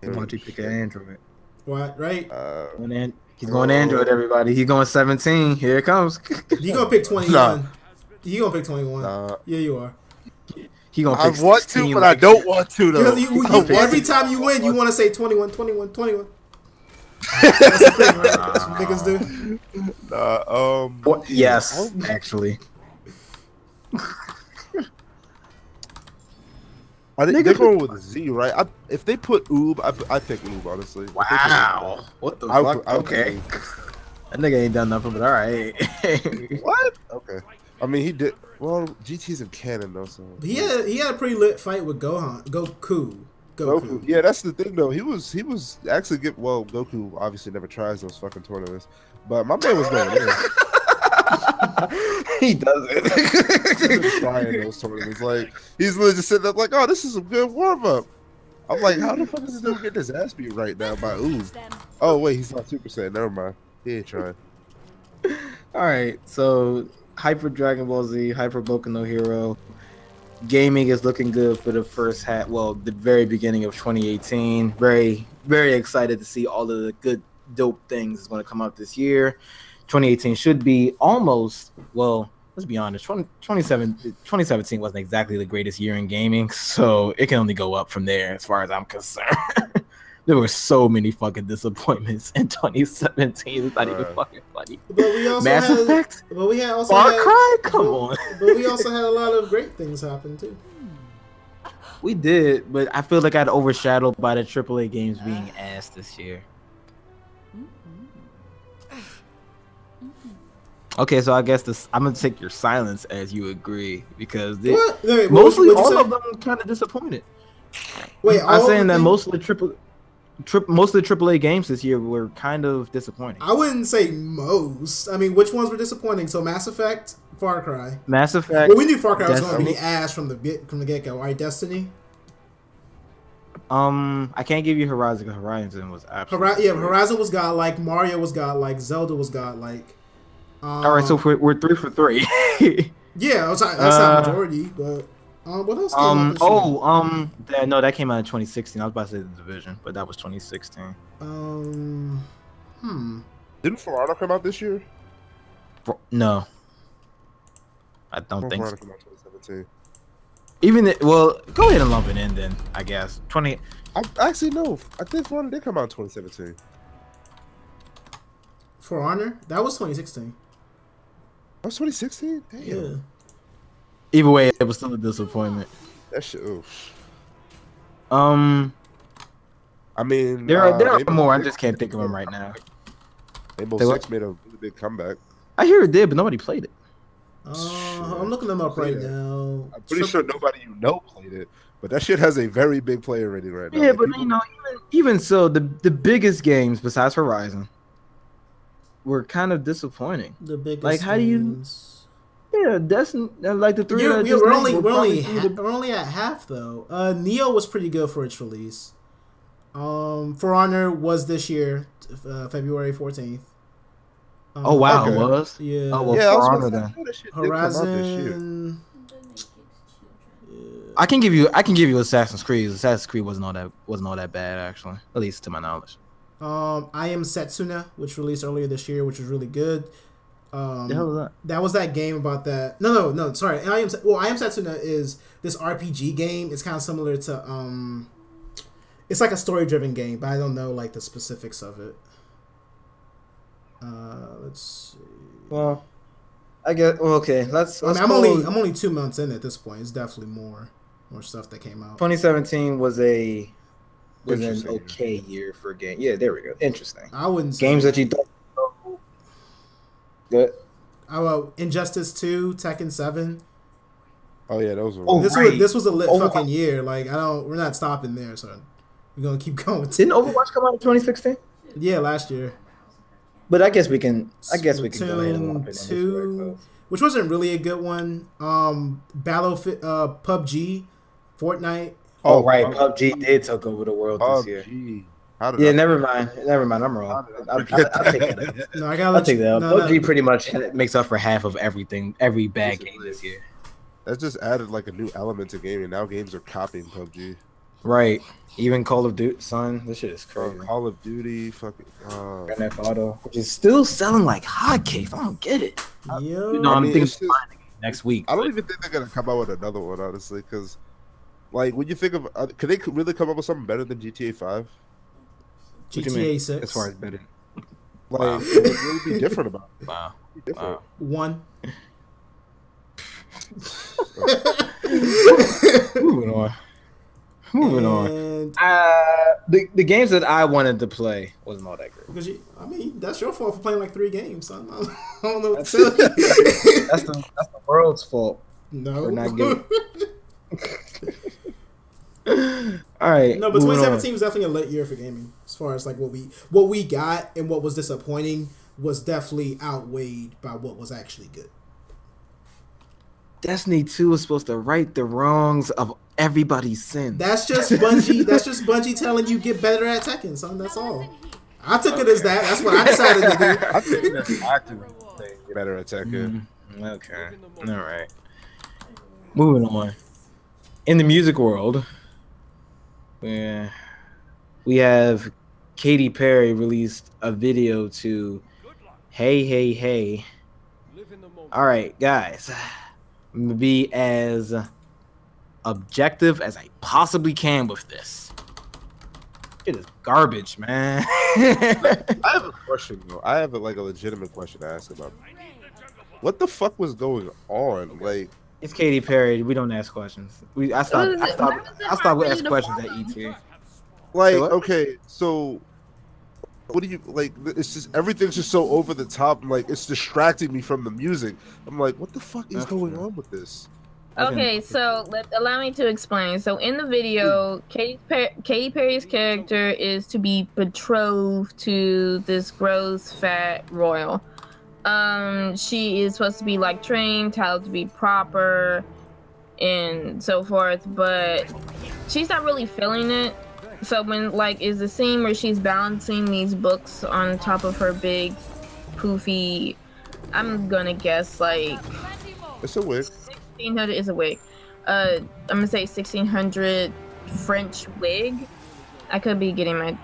Why don't you pick an Android? What? Right? He's going Android, everybody. He's going 17. Here it comes. You gonna pick 21? Nah. You gonna pick 21? Yeah, you are. He gonna I pick want 16 to, but I don't want to though. Every time you win, you want to say 21, 21, 21. That's the thing, right? That's what niggas do. Yes, actually. They're going with a Z, right? If they put Oob, I think Oob, honestly. Wow. What the fuck? Okay. That nigga ain't done nothing, but alright. What? Okay. I mean, he did. Well, GT's in canon, though, so. He had a pretty lit fight with Goku. Yeah, that's the thing, though. He was actually Goku obviously never tries those fucking tournaments, but my man was going in. He doesn't. He's trying those tournaments. Like, he's literally just sitting up like, oh, this is a good warm-up. I'm like, how the fuck is this dude getting his ass beat right now by Oob? Oh, wait, he's not 2%. Never mind. He ain't trying. Alright, so Hyper Dragon Ball Z, Hyper Boku no Hero. Gaming is looking good for the first half, the very beginning of 2018. Very, very excited to see all of the good, dope things that's going to come out this year. 2018 should be almost, let's be honest, 2017 wasn't exactly the greatest year in gaming, so it can only go up from there as far as I'm concerned. There were so many fucking disappointments in 2017. It's not even fucking funny. But we also Mass Effect? But we had also Far Cry? Come on. But we also had a lot of great things happen, too. We did, but I feel like I'd overshadowed by the AAA games being ass this year. Okay, so I guess I'm gonna take your silence as you agree because mostly all of them kind of disappointed. Wait, I'm saying that most of the AAA games this year were kind of disappointing. I wouldn't say most. I mean, which ones were disappointing? So Mass Effect, Far Cry. Mass Effect. Well, we knew Far Cry was going to be ass from the get-go, right? Destiny. I can't give you Horizon because Horizon was absolutely Horizon was godlike. Mario was godlike. Zelda was godlike. All right, so we're 3 for 3. Yeah, that's not majority, but what else came out this year? No, that came out in 2016. I was about to say The Division, but that was 2016. Didn't Flonora come out this year? No, I don't think so. Came out 2017. Go ahead and lump it in then. I guess I actually no. I think Flonora did come out in 2017. For Honor, that was 2016. That was 2016. Damn. Yeah. Either way, it was still a disappointment. That shit. Oof. I mean, there are more. I just can't think of them right now. Rainbow Six made a really big comeback. I hear it did, but nobody played it. I'm looking them up right now. I'm pretty sure nobody played it, but that shit has a very big player rating right now. Yeah, but even so, the biggest games besides Horizon were kind of disappointing. The biggest. Like, how do you? Yeah, that's like the three. We're only at half though. Neo was pretty good for its release. For Honor was this year, February 14th. Oh wow, it was. Yeah. Oh well, For Honor then. Horizon. I can give you Assassin's Creed. Assassin's Creed wasn't all that bad actually, at least to my knowledge. I Am Setsuna, which released earlier this year, which was really good. The hell is that? That was that game about that. No. Sorry. I Am Setsuna is this RPG game. It's kind of similar to it's like a story-driven game, but I don't know like the specifics of it. Let's see. Well, I guess. Well, okay. Let's I'm only 2 months in at this point. It's definitely more stuff that came out. 2017 was an okay year for game. Yeah, there we go. Interesting. I wouldn't say games that you don't. Good. Injustice 2, Tekken 7. Oh yeah, those were. This was a lit fucking year. Like we're not stopping there, so we're gonna keep going. Didn't Overwatch come out in 2016? Yeah, last year. But I guess we can go ahead and lump it in 2, which wasn't really a good one. PUBG, Fortnite. Oh right, PUBG did take over the world this year. Yeah, never mind. I'm wrong. I'll take that. No, I'll take that. PUBG pretty much makes up for half of everything, every bad game this year. That just added like a new element to gaming. Now games are copying PUBG. Right. Even Call of Duty, son, this shit is crazy. Call of Duty, fucking Grand Theft Auto, which is still selling like hotcakes. I don't get it. I'm thinking next week. I don't even think they're gonna come out with another one, honestly, because like when you think of, could they really come up with something better than GTA 5? GTA 6, as far as better. Like, wow. It would really be different about it. Wow. Different. 1. Moving on. The games that I wanted to play wasn't all that great. Because that's your fault for playing like 3 games, son. I don't know what to tell you. That's the world's fault. No. For not getting. All right. No, but 2017 was definitely a lit year for gaming. As far as like what we got and what was disappointing was definitely outweighed by what was actually good. Destiny 2 was supposed to right the wrongs of everybody's sins. That's just Bungie. That's just Bungie telling you get better at Tekken, son. That's all. I took it as that. That's what I decided to do. I think that's actively get better at Tekken. Okay. All right. Moving on. In the music world, we have Katy Perry released a video to "Hey Hey Hey." All right, guys. I'm gonna be as objective as I possibly can with this. It is garbage, man. I have a question though. I have a legitimate question to ask about. What the fuck was going on? Like, it's Katy Perry. We don't ask questions. I stopped with asking questions at ET. Like, okay, so what do you like? It's just everything's just so over the top. Like, it's distracting me from the music. I'm like, what the fuck is going on with this? Okay, so allow me to explain. So in the video, Katy Perry's character is to be betrothed to this gross fat royal. She is supposed to be like trained, told to be proper, and so forth, but she's not really feeling it. So when is the scene where she's balancing these books on top of her big poofy, I'm gonna guess it's a wig. 1600 is a wig. I'm gonna say 1600 French wig. I could be getting my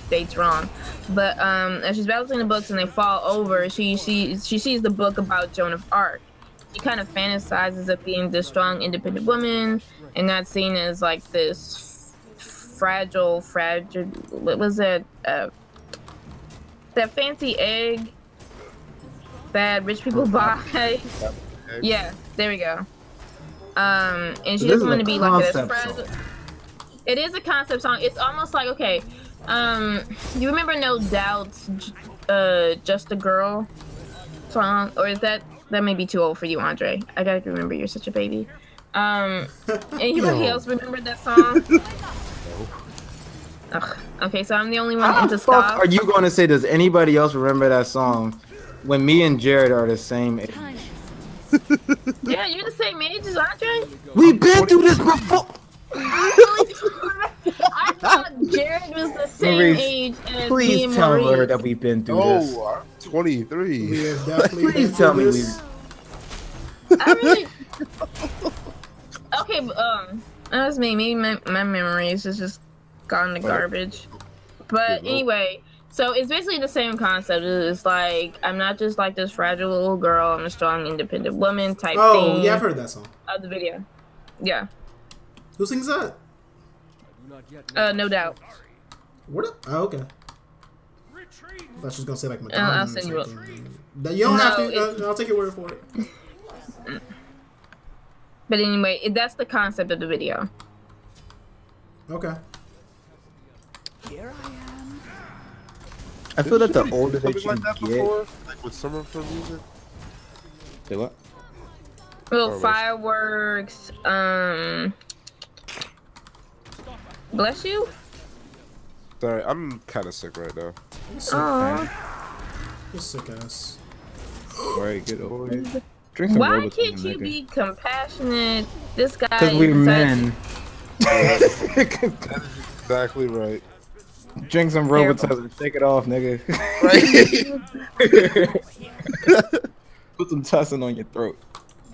dates wrong, but as she's balancing the books and they fall over, she sees the book about Joan of Arc. She kind of fantasizes of being this strong, independent woman, and not seen as like this fragile. What was it? That fancy egg that rich people buy. Yeah, there we go. And she doesn't want to be like this fragile. It is a concept song. It's almost like, okay, you remember No Doubt's Just a Girl song? Or is that may be too old for you, Andre? I gotta remember you're such a baby. Anybody else remember that song? Ugh. Okay, so I'm the only one into ska. Are you going to say, does anybody else remember that song when me and Jared are the same age? Yeah, you're the same age as Andre? We've been through this before! I thought Jared was the same Maurice, age as me and please tell Maurice. her that we've been through this. Oh, I'm 23. We have definitely Please tell me I really... Okay, but, that was me. Maybe my memories is just gone to garbage. But anyway, so it's basically the same concept. It's like, I'm not just like this fragile little girl. I'm a strong, independent woman type thing. Oh, yeah, I've heard that song. Of the video. Yeah. Who sings that? No Doubt. What? Oh, okay. I thought she was gonna say like Madonna I'll or send you something. You don't have to. I'll take your word for it. But anyway, that's the concept of the video. Okay. I feel that the older that Something you like that get, before, like with some of her music. say what? Little fireworks. Bless you. Sorry, I'm kind of sick right now. You're sick ass. Right, get over it. Drink some Why Robitussin, can't you nigga. be compassionate? This guy. Because we're men. That is exactly right. Drink some Robitussin, take it off, nigga. Right. Put some tussin on your throat.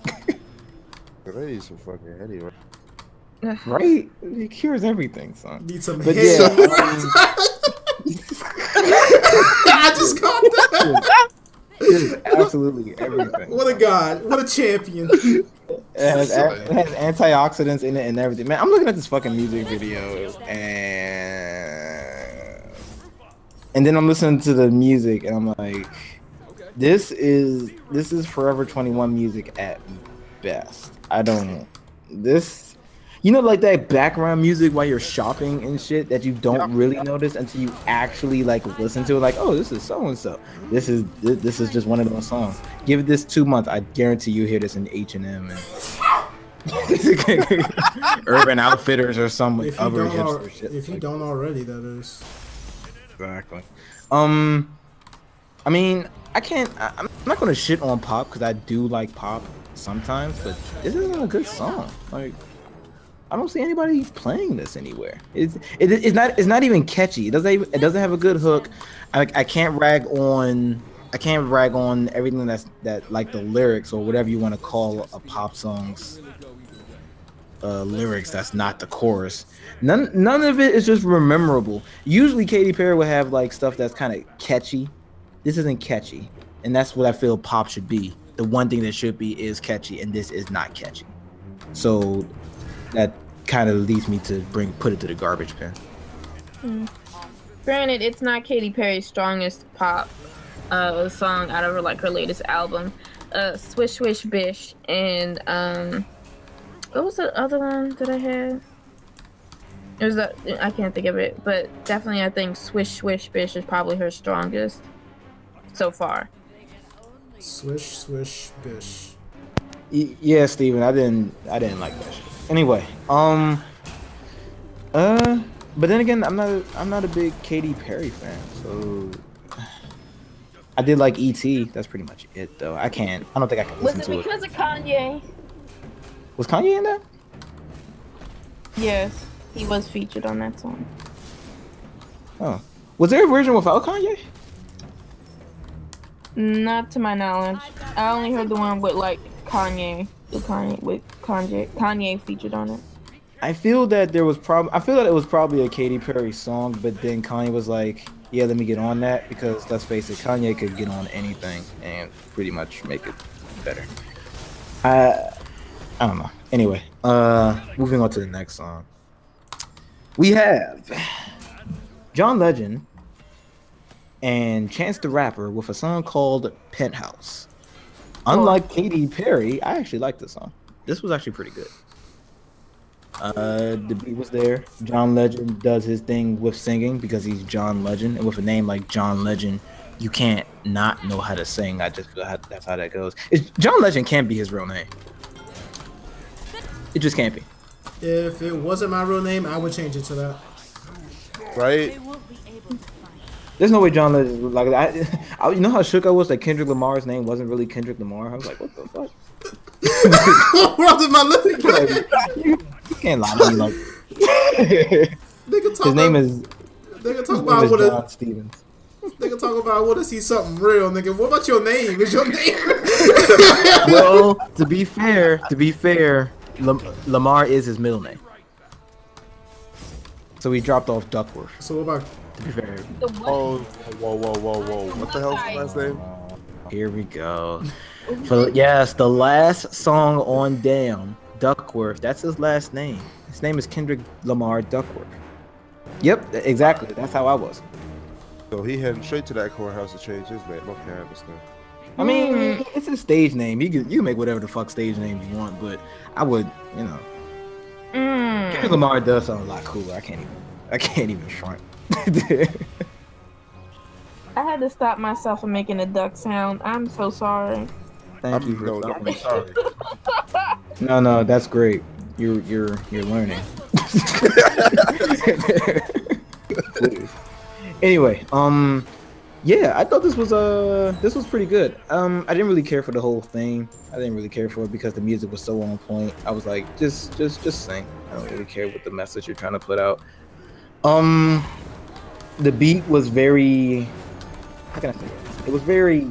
I need some fucking heady, right? Right? It cures everything, son. Need some But head. yeah, I just caught that. it is absolutely everything. What a god. What a champion. It has antioxidants in it and everything. Man, I'm looking at this fucking music video and then I'm listening to the music and I'm like, this is Forever 21 music at best. You know, like that background music while you're shopping and shit that you don't really notice until you actually like listen to it. Like, oh, this is so and so. This is just one of those songs. Give this 2 months, I guarantee you hear this in H&M and Urban Outfitters or some other hipster shit. If you don't already, that is. Exactly. I mean, I'm not gonna shit on pop because I do like pop sometimes, but this isn't a good song. Like, I don't see anybody playing this anywhere. It's not even catchy. It doesn't have a good hook. I can't rag on everything that like the lyrics or whatever you want to call a pop song's lyrics. That's not the chorus. None of it is just memorable. Usually Katy Perry would have like stuff that's kind of catchy. This isn't catchy, and that's what I feel pop should be. The one thing that should be is catchy, and this is not catchy. So that kind of leads me to put it to the garbage bin. Granted, it's not Katy Perry's strongest pop song out of her latest album. Swish Swish Bish and what was the other one that I had? It was I can't think of it, but definitely I think Swish Swish Bish is probably her strongest so far. Swish Swish Bish. Yeah, Steven, I didn't like that shit. Anyway, but then again, I'm not a big Katy Perry fan, so I did like E.T. That's pretty much it, though. I don't think I can listen to it. Was it because of Kanye? Was Kanye in that? Yes, he was featured on that song. Oh, was there a version without Kanye? Not to my knowledge. I only heard the one with Kanye featured on it. I feel that it was probably a Katy Perry song, but then Kanye was like, "Yeah, let me get on that," because let's face it, Kanye could get on anything and pretty much make it better. I don't know. Anyway, moving on to the next song. We have John Legend and Chance the Rapper with a song called Penthouse. Unlike Katy Perry, I actually like this song. This was actually pretty good. The beat was there. John Legend does his thing with singing because he's John Legend, and with a name like John Legend, you can't not know how to sing. I just feel that's how that goes. John Legend can't be his real name. It just can't be. If it wasn't my real name, I would change it to that. Right? There's no way John Legend was like that. You know how shook I was that Kendrick Lamar's name wasn't really Kendrick Lamar? I was like, what the fuck? You can't lie to me like his name is John Stevens. Nigga talk about what to see something real, nigga. What about your name? Is your name? Well, to be fair, Lamar is his middle name. So So we dropped off Duckworth. So what about? To be fair. Oh, whoa! What the hell's his last name? Here we go. Yes, the last song on Damn, Duckworth. That's his last name. His name is Kendrick Lamar Duckworth. Yep, exactly. That's how I was. So he heading straight to that courthouse to change his name. Okay, I understand. I mean, it's his stage name. You can make whatever the fuck stage name you want, but I would, Kendrick Lamar does sound a lot cooler. I can't even front. I had to stop myself from making a duck sound. I'm so sorry. Thank you for don't be sorry. No, that's great. You're learning. Anyway, yeah, I thought this was pretty good. I didn't really care for the whole thing. I didn't really care for it because the music was so on point. I was like, just sing. I don't really care what the message you're trying to put out. The beat was very, how can I say it? It was very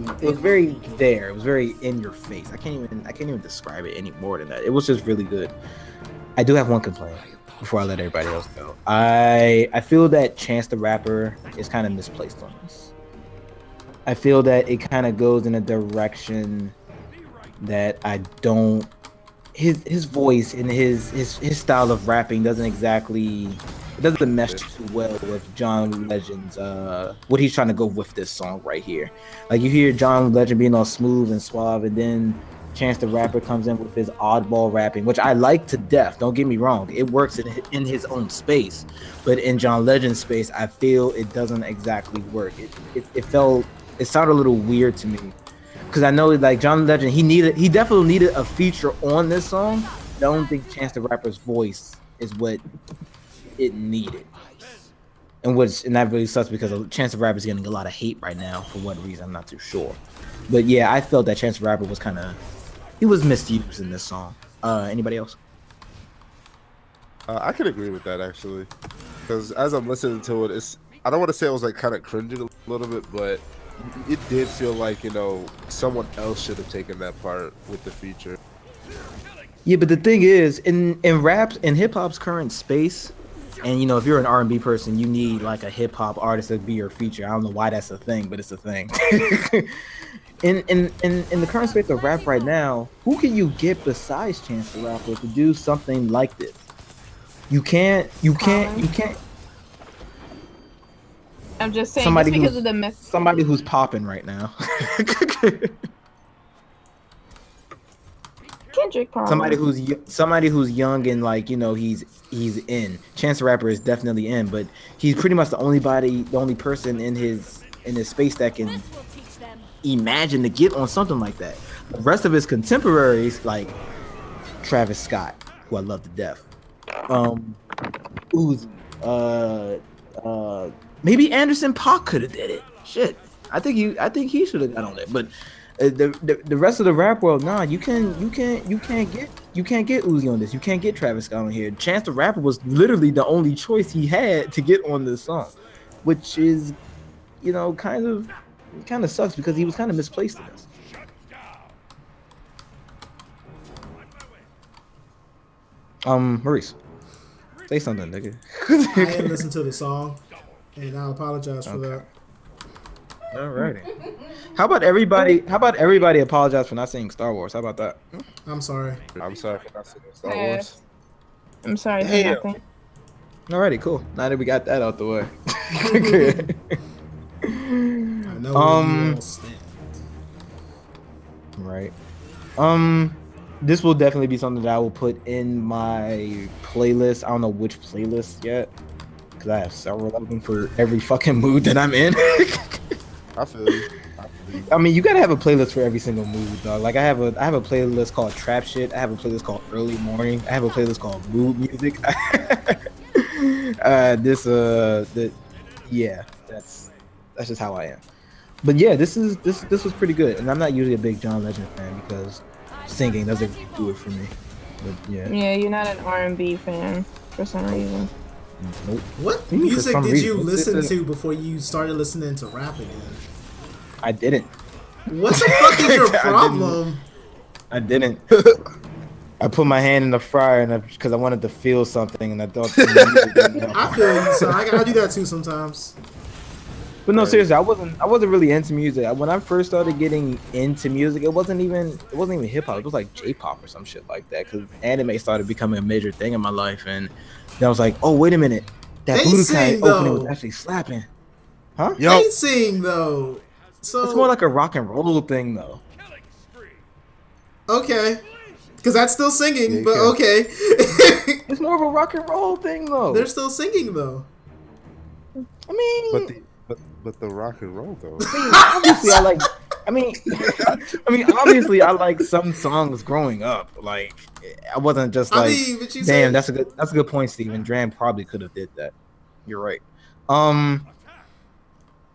there. It was very in your face. I can't even describe it any more than that. It was just really good. I do have one complaint before I let everybody else go. I feel that Chance the Rapper is kind of misplaced on this. I feel that it kind of goes in a direction that I don't. His voice and his style of rapping doesn't mesh too well with John Legend's what he's trying to go with this song right here. Like you hear John Legend being all smooth and suave, and then Chance the Rapper comes in with his oddball rapping, which I like to death. Don't get me wrong, it works in his own space, but in John Legend's space, I feel it doesn't exactly work. It sounded a little weird to me, because I know like John Legend, he definitely needed a feature on this song. I don't think Chance the Rapper's voice is what it needed, and that really sucks because Chance the Rapper is getting a lot of hate right now. For what reason, I'm not too sure, but yeah, I felt that Chance the Rapper was he was misused in this song. Anybody else? I can agree with that actually, because as I'm listening to it, I don't want to say I was like kind of cringing a little bit, but it did feel like someone else should have taken that part with the feature. Yeah, but the thing is, in hip hop's current space, and if you're an R&B person, you need like a hip hop artist to be your feature. I don't know why that's a thing, but it's a thing. in the current space of rap right now, who can you get besides Chance the Rapper to do something like this? You can't. I'm just saying, somebody just because of the mess. Somebody who's popping right now. Kendrick probably. Somebody who's young and like he's in. Chance the Rapper is definitely in, but he's pretty much the only person in his space that can imagine to get on something like that. The rest of his contemporaries, like Travis Scott, who I love to death, Uzi, maybe Anderson .Paak could have did it. Shit, I think he should have got on it, but. The rest of the rap world, nah, you can't get Uzi on this. You can't get Travis Scott on here. Chance the Rapper was literally the only choice he had to get on this song, which is, kind of sucks because he was kind of misplaced in this. Maurice, say something, nigga. I didn't listen to the song, and I apologize for that. Alrighty. How about everybody apologize for not saying Star Wars? How about that? I'm sorry. I'm sorry for not saying Star Wars. I'm sorry for nothing. Alrighty, cool. Now that we got that out the way. I know where you all stand. Right. This will definitely be something that I will put in my playlist. I don't know which playlist yet, because I have several of them for every fucking mood that I'm in. I feel you. I mean, you gotta have a playlist for every single mood, dog. Like I have a playlist called Trap Shit. I have a playlist called Early Morning. I have a playlist called Mood Music. Yeah, that's just how I am. But yeah, this was pretty good, and I'm not usually a big John Legend fan because singing doesn't do it for me. But yeah. Yeah, you're not an R&B fan for some reason. Nope. What music did you listen to before you started listening to rap again? I didn't. What the fuck is your problem? I didn't. I put my hand in the fryer and because I wanted to feel something, and I thought. I feel you. So I do that too sometimes. But no, seriously, I wasn't really into music. When I first started getting into music, it wasn't even hip hop. It was like J-pop or some shit like that. Because anime started becoming a major thing in my life, and then I was like, oh wait a minute, that Budokai opening was actually slapping, huh? They sing though, so it's more like a rock and roll thing though. Okay, because that's still singing, but okay. It's more of a rock and roll thing though. They're still singing though. I mean, but the rock and roll though. Obviously, I like. Obviously, I like some songs growing up. Like, I wasn't just like, damn, that's a good point, Steven. Dram probably could have did that. You're right.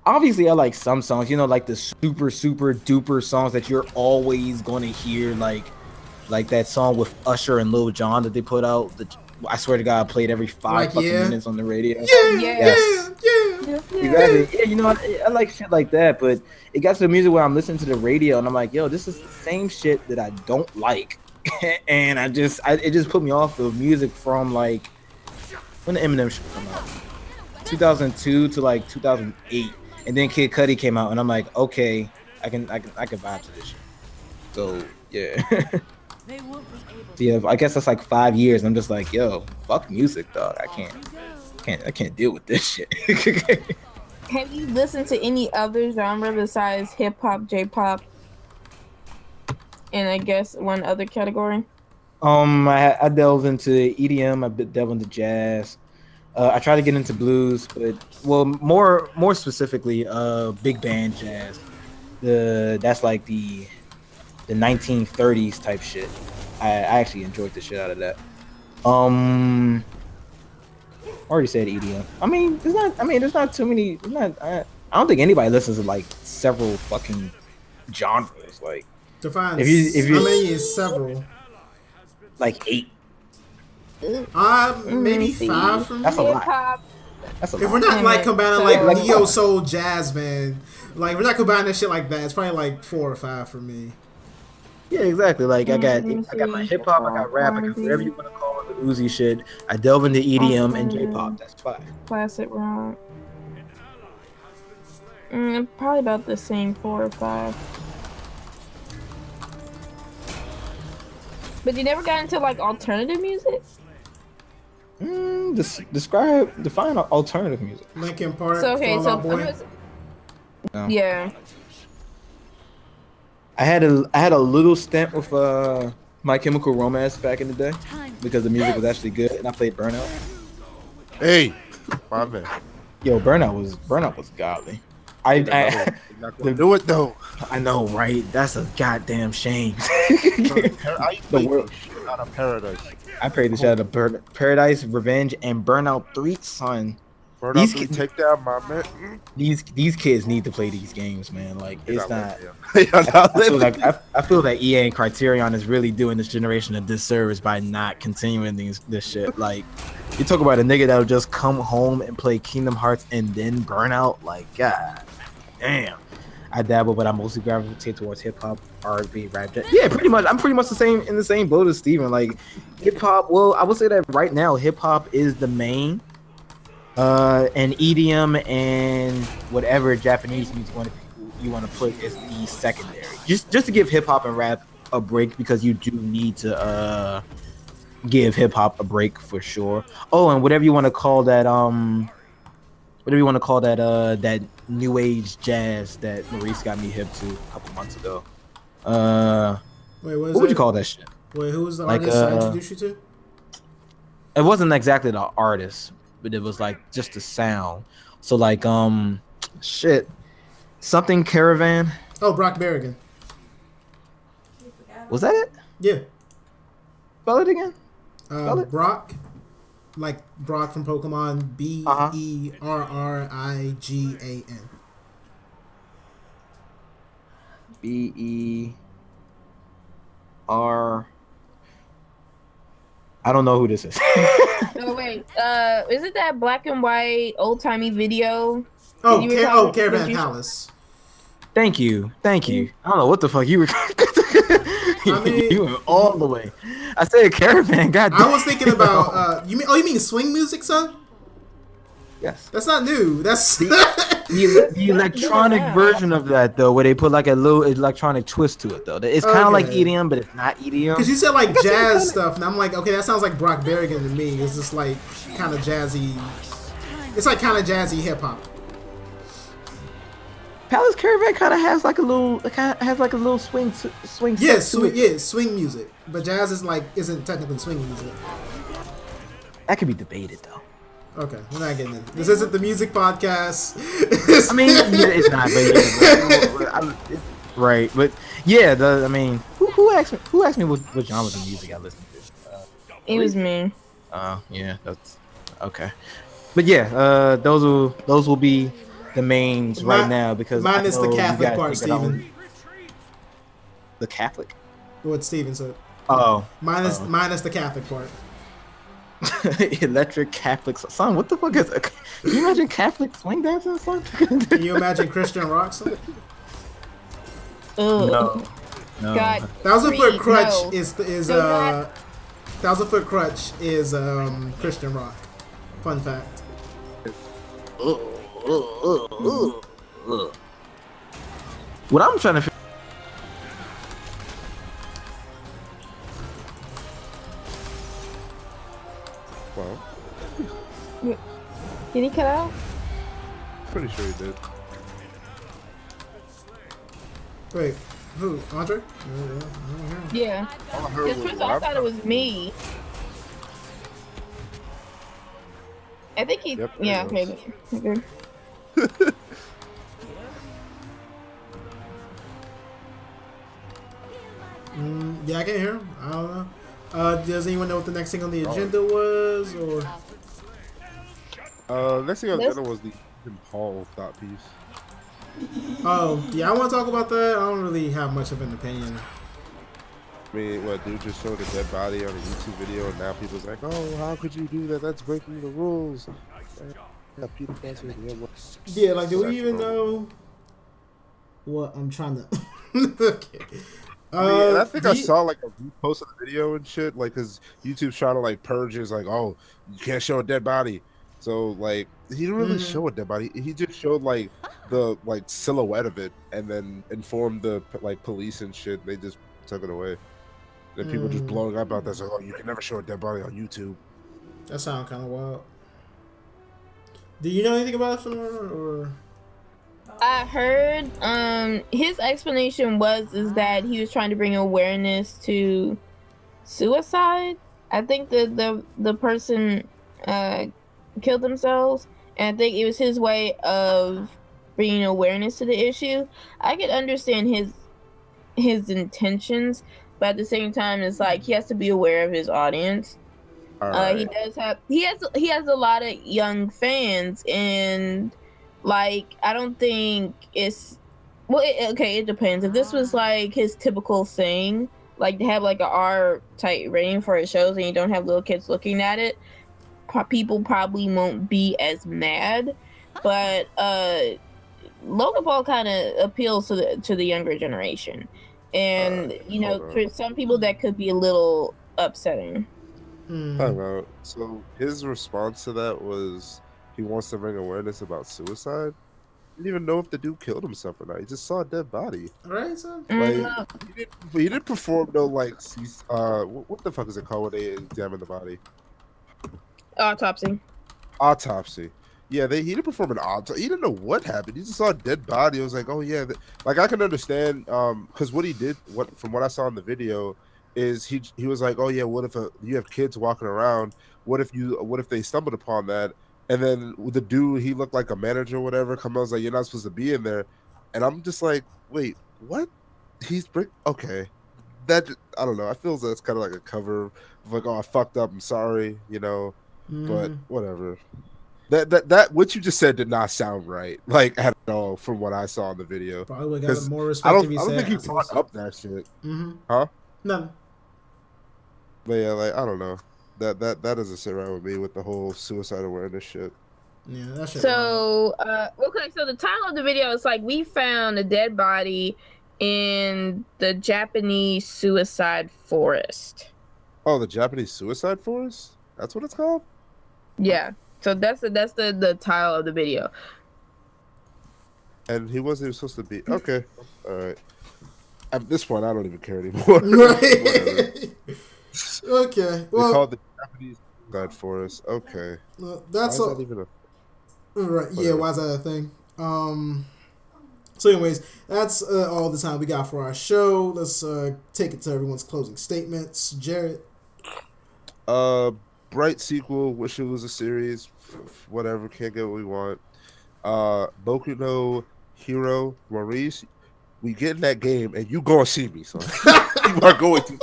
Obviously, I like some songs. You know, like the super duper songs that you're always gonna hear, like that song with Usher and Lil Jon that they put out. I swear to God, I played every 5 fucking minutes on the radio. Yeah. Exactly. Yeah, you know, I like shit like that, but it got to the music where I'm listening to the radio and I'm like, yo, this is the same shit that I don't like. And it just put me off the music from like when the Eminem shit came out, 2002 to like 2008, and then Kid Cudi came out, and I'm like, okay, I can vibe to this shit. So yeah. Yeah, I guess that's like 5 years. And I'm just like, yo, fuck music, dog. I can't deal with this shit. Have you listened to any other genre besides hip hop, J-pop, and I guess one other category? I delve into EDM. I delve into jazz. I try to get into blues, but more specifically, big band jazz. That's like the 1930s type shit. I actually enjoyed the shit out of that. Already said EDM. There's not too many. I don't think anybody listens to like several fucking genres. Like, define. If you how many is several? Like 8. Maybe 5 for me. That's a lot. That's a lot. If we're not like combining like neo soul jazz, man, like we're not combining that shit like that. It's probably like 4 or 5 for me. Yeah, exactly. Like I got my hip hop, I got rap, I got whatever you want to call it, the Uzi shit. I delve into EDM and J-pop. That's 5. Classic rock. Probably about the same 4 or 5. But you never got into like alternative music? Define alternative music. Linkin Park. So yeah. I had a little stint with My Chemical Romance back in the day because the music was actually good, and I played Burnout. Hey, my man. Yo, Burnout was godly. Not gonna do it though. I know, right? That's a goddamn shame. I played the shit out of Paradise. I played the shit out of Paradise, Revenge, and Burnout 3, son. Burnout 3, take down my man. These kids need to play these games, man. Like, it's not. I feel that EA and Criterion is really doing this generation a disservice by not continuing this shit. Like, you talk about a nigga that'll just come home and play Kingdom Hearts and then Burnout. Like, God damn. I dabble, but I mostly gravitate towards hip hop, R&B, rap. Yeah, pretty much. I'm pretty much in the same boat as Steven. Like, hip hop. Well, I would say that right now, hip hop is the main. And EDM and whatever Japanese music you want to put is the secondary. Just to give hip hop and rap a break, because you do need to give hip hop a break for sure. Oh, and whatever you want to call that that new age jazz that Maurice got me hip to a couple months ago. Wait, what would you call that shit? Wait, who was the artist I introduced you to? It wasn't exactly the artist, but it was like just the sound. So like shit, something Caravan. Oh, Brock Berrigan. Was that it? Yeah. Spell it again. Spell it. Brock, like Brock from Pokemon. Berrigan. BER. I don't know who this is. Oh wait, is it that black and white old timey video? Caravan Palace. Thank you. I don't know what the fuck you were. I mean, you went all the way. I said caravan. God damn. I was thinking about you mean swing music, son? Yes. That's not new. That's The electronic version of that though, where they put like a little electronic twist to it though. It's kind of like EDM, but it's not EDM. Because you said like jazz stuff, and I'm like, okay, that sounds like Brock Berrigan to me. It's just like kind of jazzy. It's like kind of jazzy hip hop. Palace Caravan kind of has like a little, swing. Yeah, swing music. But jazz is like isn't technically swing music. That could be debated though. Okay, we're not getting into this. Isn't the music podcast. I mean, yeah, it's not, but right. But yeah, I mean, who asked me what genres of music I listen to? It was me. Yeah, that's okay. But yeah, those will be the mains right now because minus the Catholic part, Steven. The Catholic? What Steven said. Oh. Minus the Catholic part. Electric Catholic son. What the fuck is that? Can you imagine Catholic swing dancing, son? Can you imagine Christian rock, son? No. God. Thousand Foot Crutch is Thousand Foot Crutch is Christian rock. Fun fact. What I'm trying to figure. Well, Did he cut out? pretty sure he did. Wait, who? Andre? Yeah. All I heard Because was first I thought it was me. I think he. Yep, yeah. it Maybe. Okay. Yeah, I can hear him. I don't know. Does anyone know what the next thing on the agenda was, or? Next thing on the agenda was the Jim Paul thought piece. Oh, yeah, I want to talk about that. I don't really have much of an opinion. I mean, what, dude just showed a dead body on a YouTube video, and now people's like, oh, how could you do that? That's breaking the rules. Yeah, Peter Passer, Yeah, like, do we even know what I'm trying to... Okay. And I think I saw like a repost of the video and shit, like, cause YouTube's trying to like purge his like, oh, you can't show a dead body. So like, he didn't really show a dead body. He just showed like the like silhouette of it, and then informed the like police and shit. They just took it away. Then people just blowing up about that. Like, oh, you can never show a dead body on YouTube. That sounds kind of wild. Do you know anything about it, Flonora, or? I heard his explanation is that he was trying to bring awareness to suicide. I think the person killed themselves, and I think it was his way of bringing awareness to the issue. I could understand his intentions, but at the same time, it's like he has to be aware of his audience. Right. He has a lot of young fans, and like I don't think it's it depends. If this was like his typical thing, like to have like a R-type rating for his shows, and you don't have little kids looking at it, people probably won't be as mad. But Logan Paul kind of appeals to the younger generation, and you know, for some people that could be a little upsetting. I don't know. So his response to that was he wants to bring awareness about suicide. He didn't even know if the dude killed himself or not. He just saw a dead body. Right, son? Like, he didn't perform no like what the fuck is it called when they examine the body? Autopsy. Yeah, he didn't perform an autopsy. He didn't know what happened. He just saw a dead body. I was like, oh yeah, like I can understand because what he did, from what I saw in the video, is he was like, oh yeah, what if you have kids walking around? What if they stumbled upon that? And then the dude, he looked like a manager or whatever. Come out, was like, you're not supposed to be in there. And I'm just like, wait, what? Okay. That, I don't know. I feel that's kind of like a cover of like, oh, I fucked up. I'm sorry, you know. But whatever. That what you just said did not sound right, like at all, from what I saw in the video. Probably got more respect. I don't think he brought up that shit. Huh? No. But yeah, like I don't know. That doesn't sit right with me with the whole suicide awareness shit. Yeah, that shit. So, okay, so the title of the video is like, we found a dead body in the Japanese suicide forest. Oh, the Japanese suicide forest? That's what it's called? Yeah. So that's the title of the video. And he wasn't even supposed to be. Okay. All right. At this point, I don't even care anymore. Right. Okay. Well, they called the Japanese suicide forest. Okay. That's why is that even a... Right. Whatever. Yeah. Why is that a thing? So, anyways, that's all the time we got for our show. Let's take it to everyone's closing statements. Jared. Bright sequel. Wish it was a series. Whatever. Can't get what we want. Boku no Hero, Maurice. We get in that game, and you gonna see me, son. You are going to.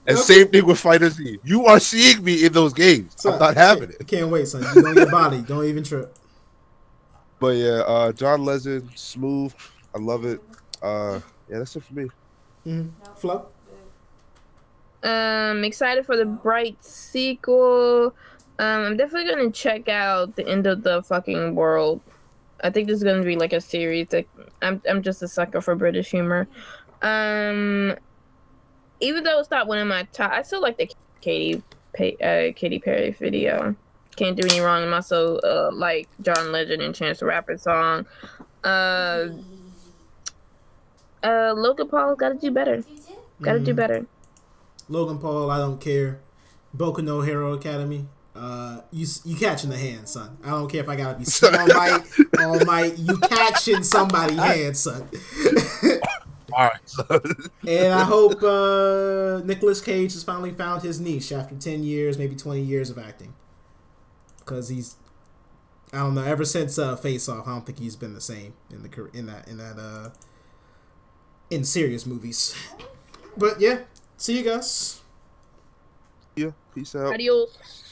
And same thing with Fighter Z. You are seeing me in those games. Son, I'm not having it. Can't wait, son. You know your body. Don't even trip. But yeah, John Legend, smooth. I love it. Yeah, that's it for me. Flo? Excited for the Bright sequel. I'm definitely gonna check out The End of the Fucking World. I think this is gonna be like a series. I'm just a sucker for British humor. Even though it's not one of my top, I still like the Katy Perry video. Can't Do Any Wrong. I'm also like John Legend and Chance the Rapper song. Logan Paul gotta do better. Gotta do better. Logan Paul, I don't care. Boku no Hero Academy. You catching the hand, son. I don't care if I gotta be all might. You catching somebody's hand, son. All right, son. And I hope Nicolas Cage has finally found his niche after 10 years, maybe 20 years of acting. Because he's, I don't know, ever since Face Off, I don't think he's been the same in serious movies. But yeah, see you guys. Yeah, peace out. Adios.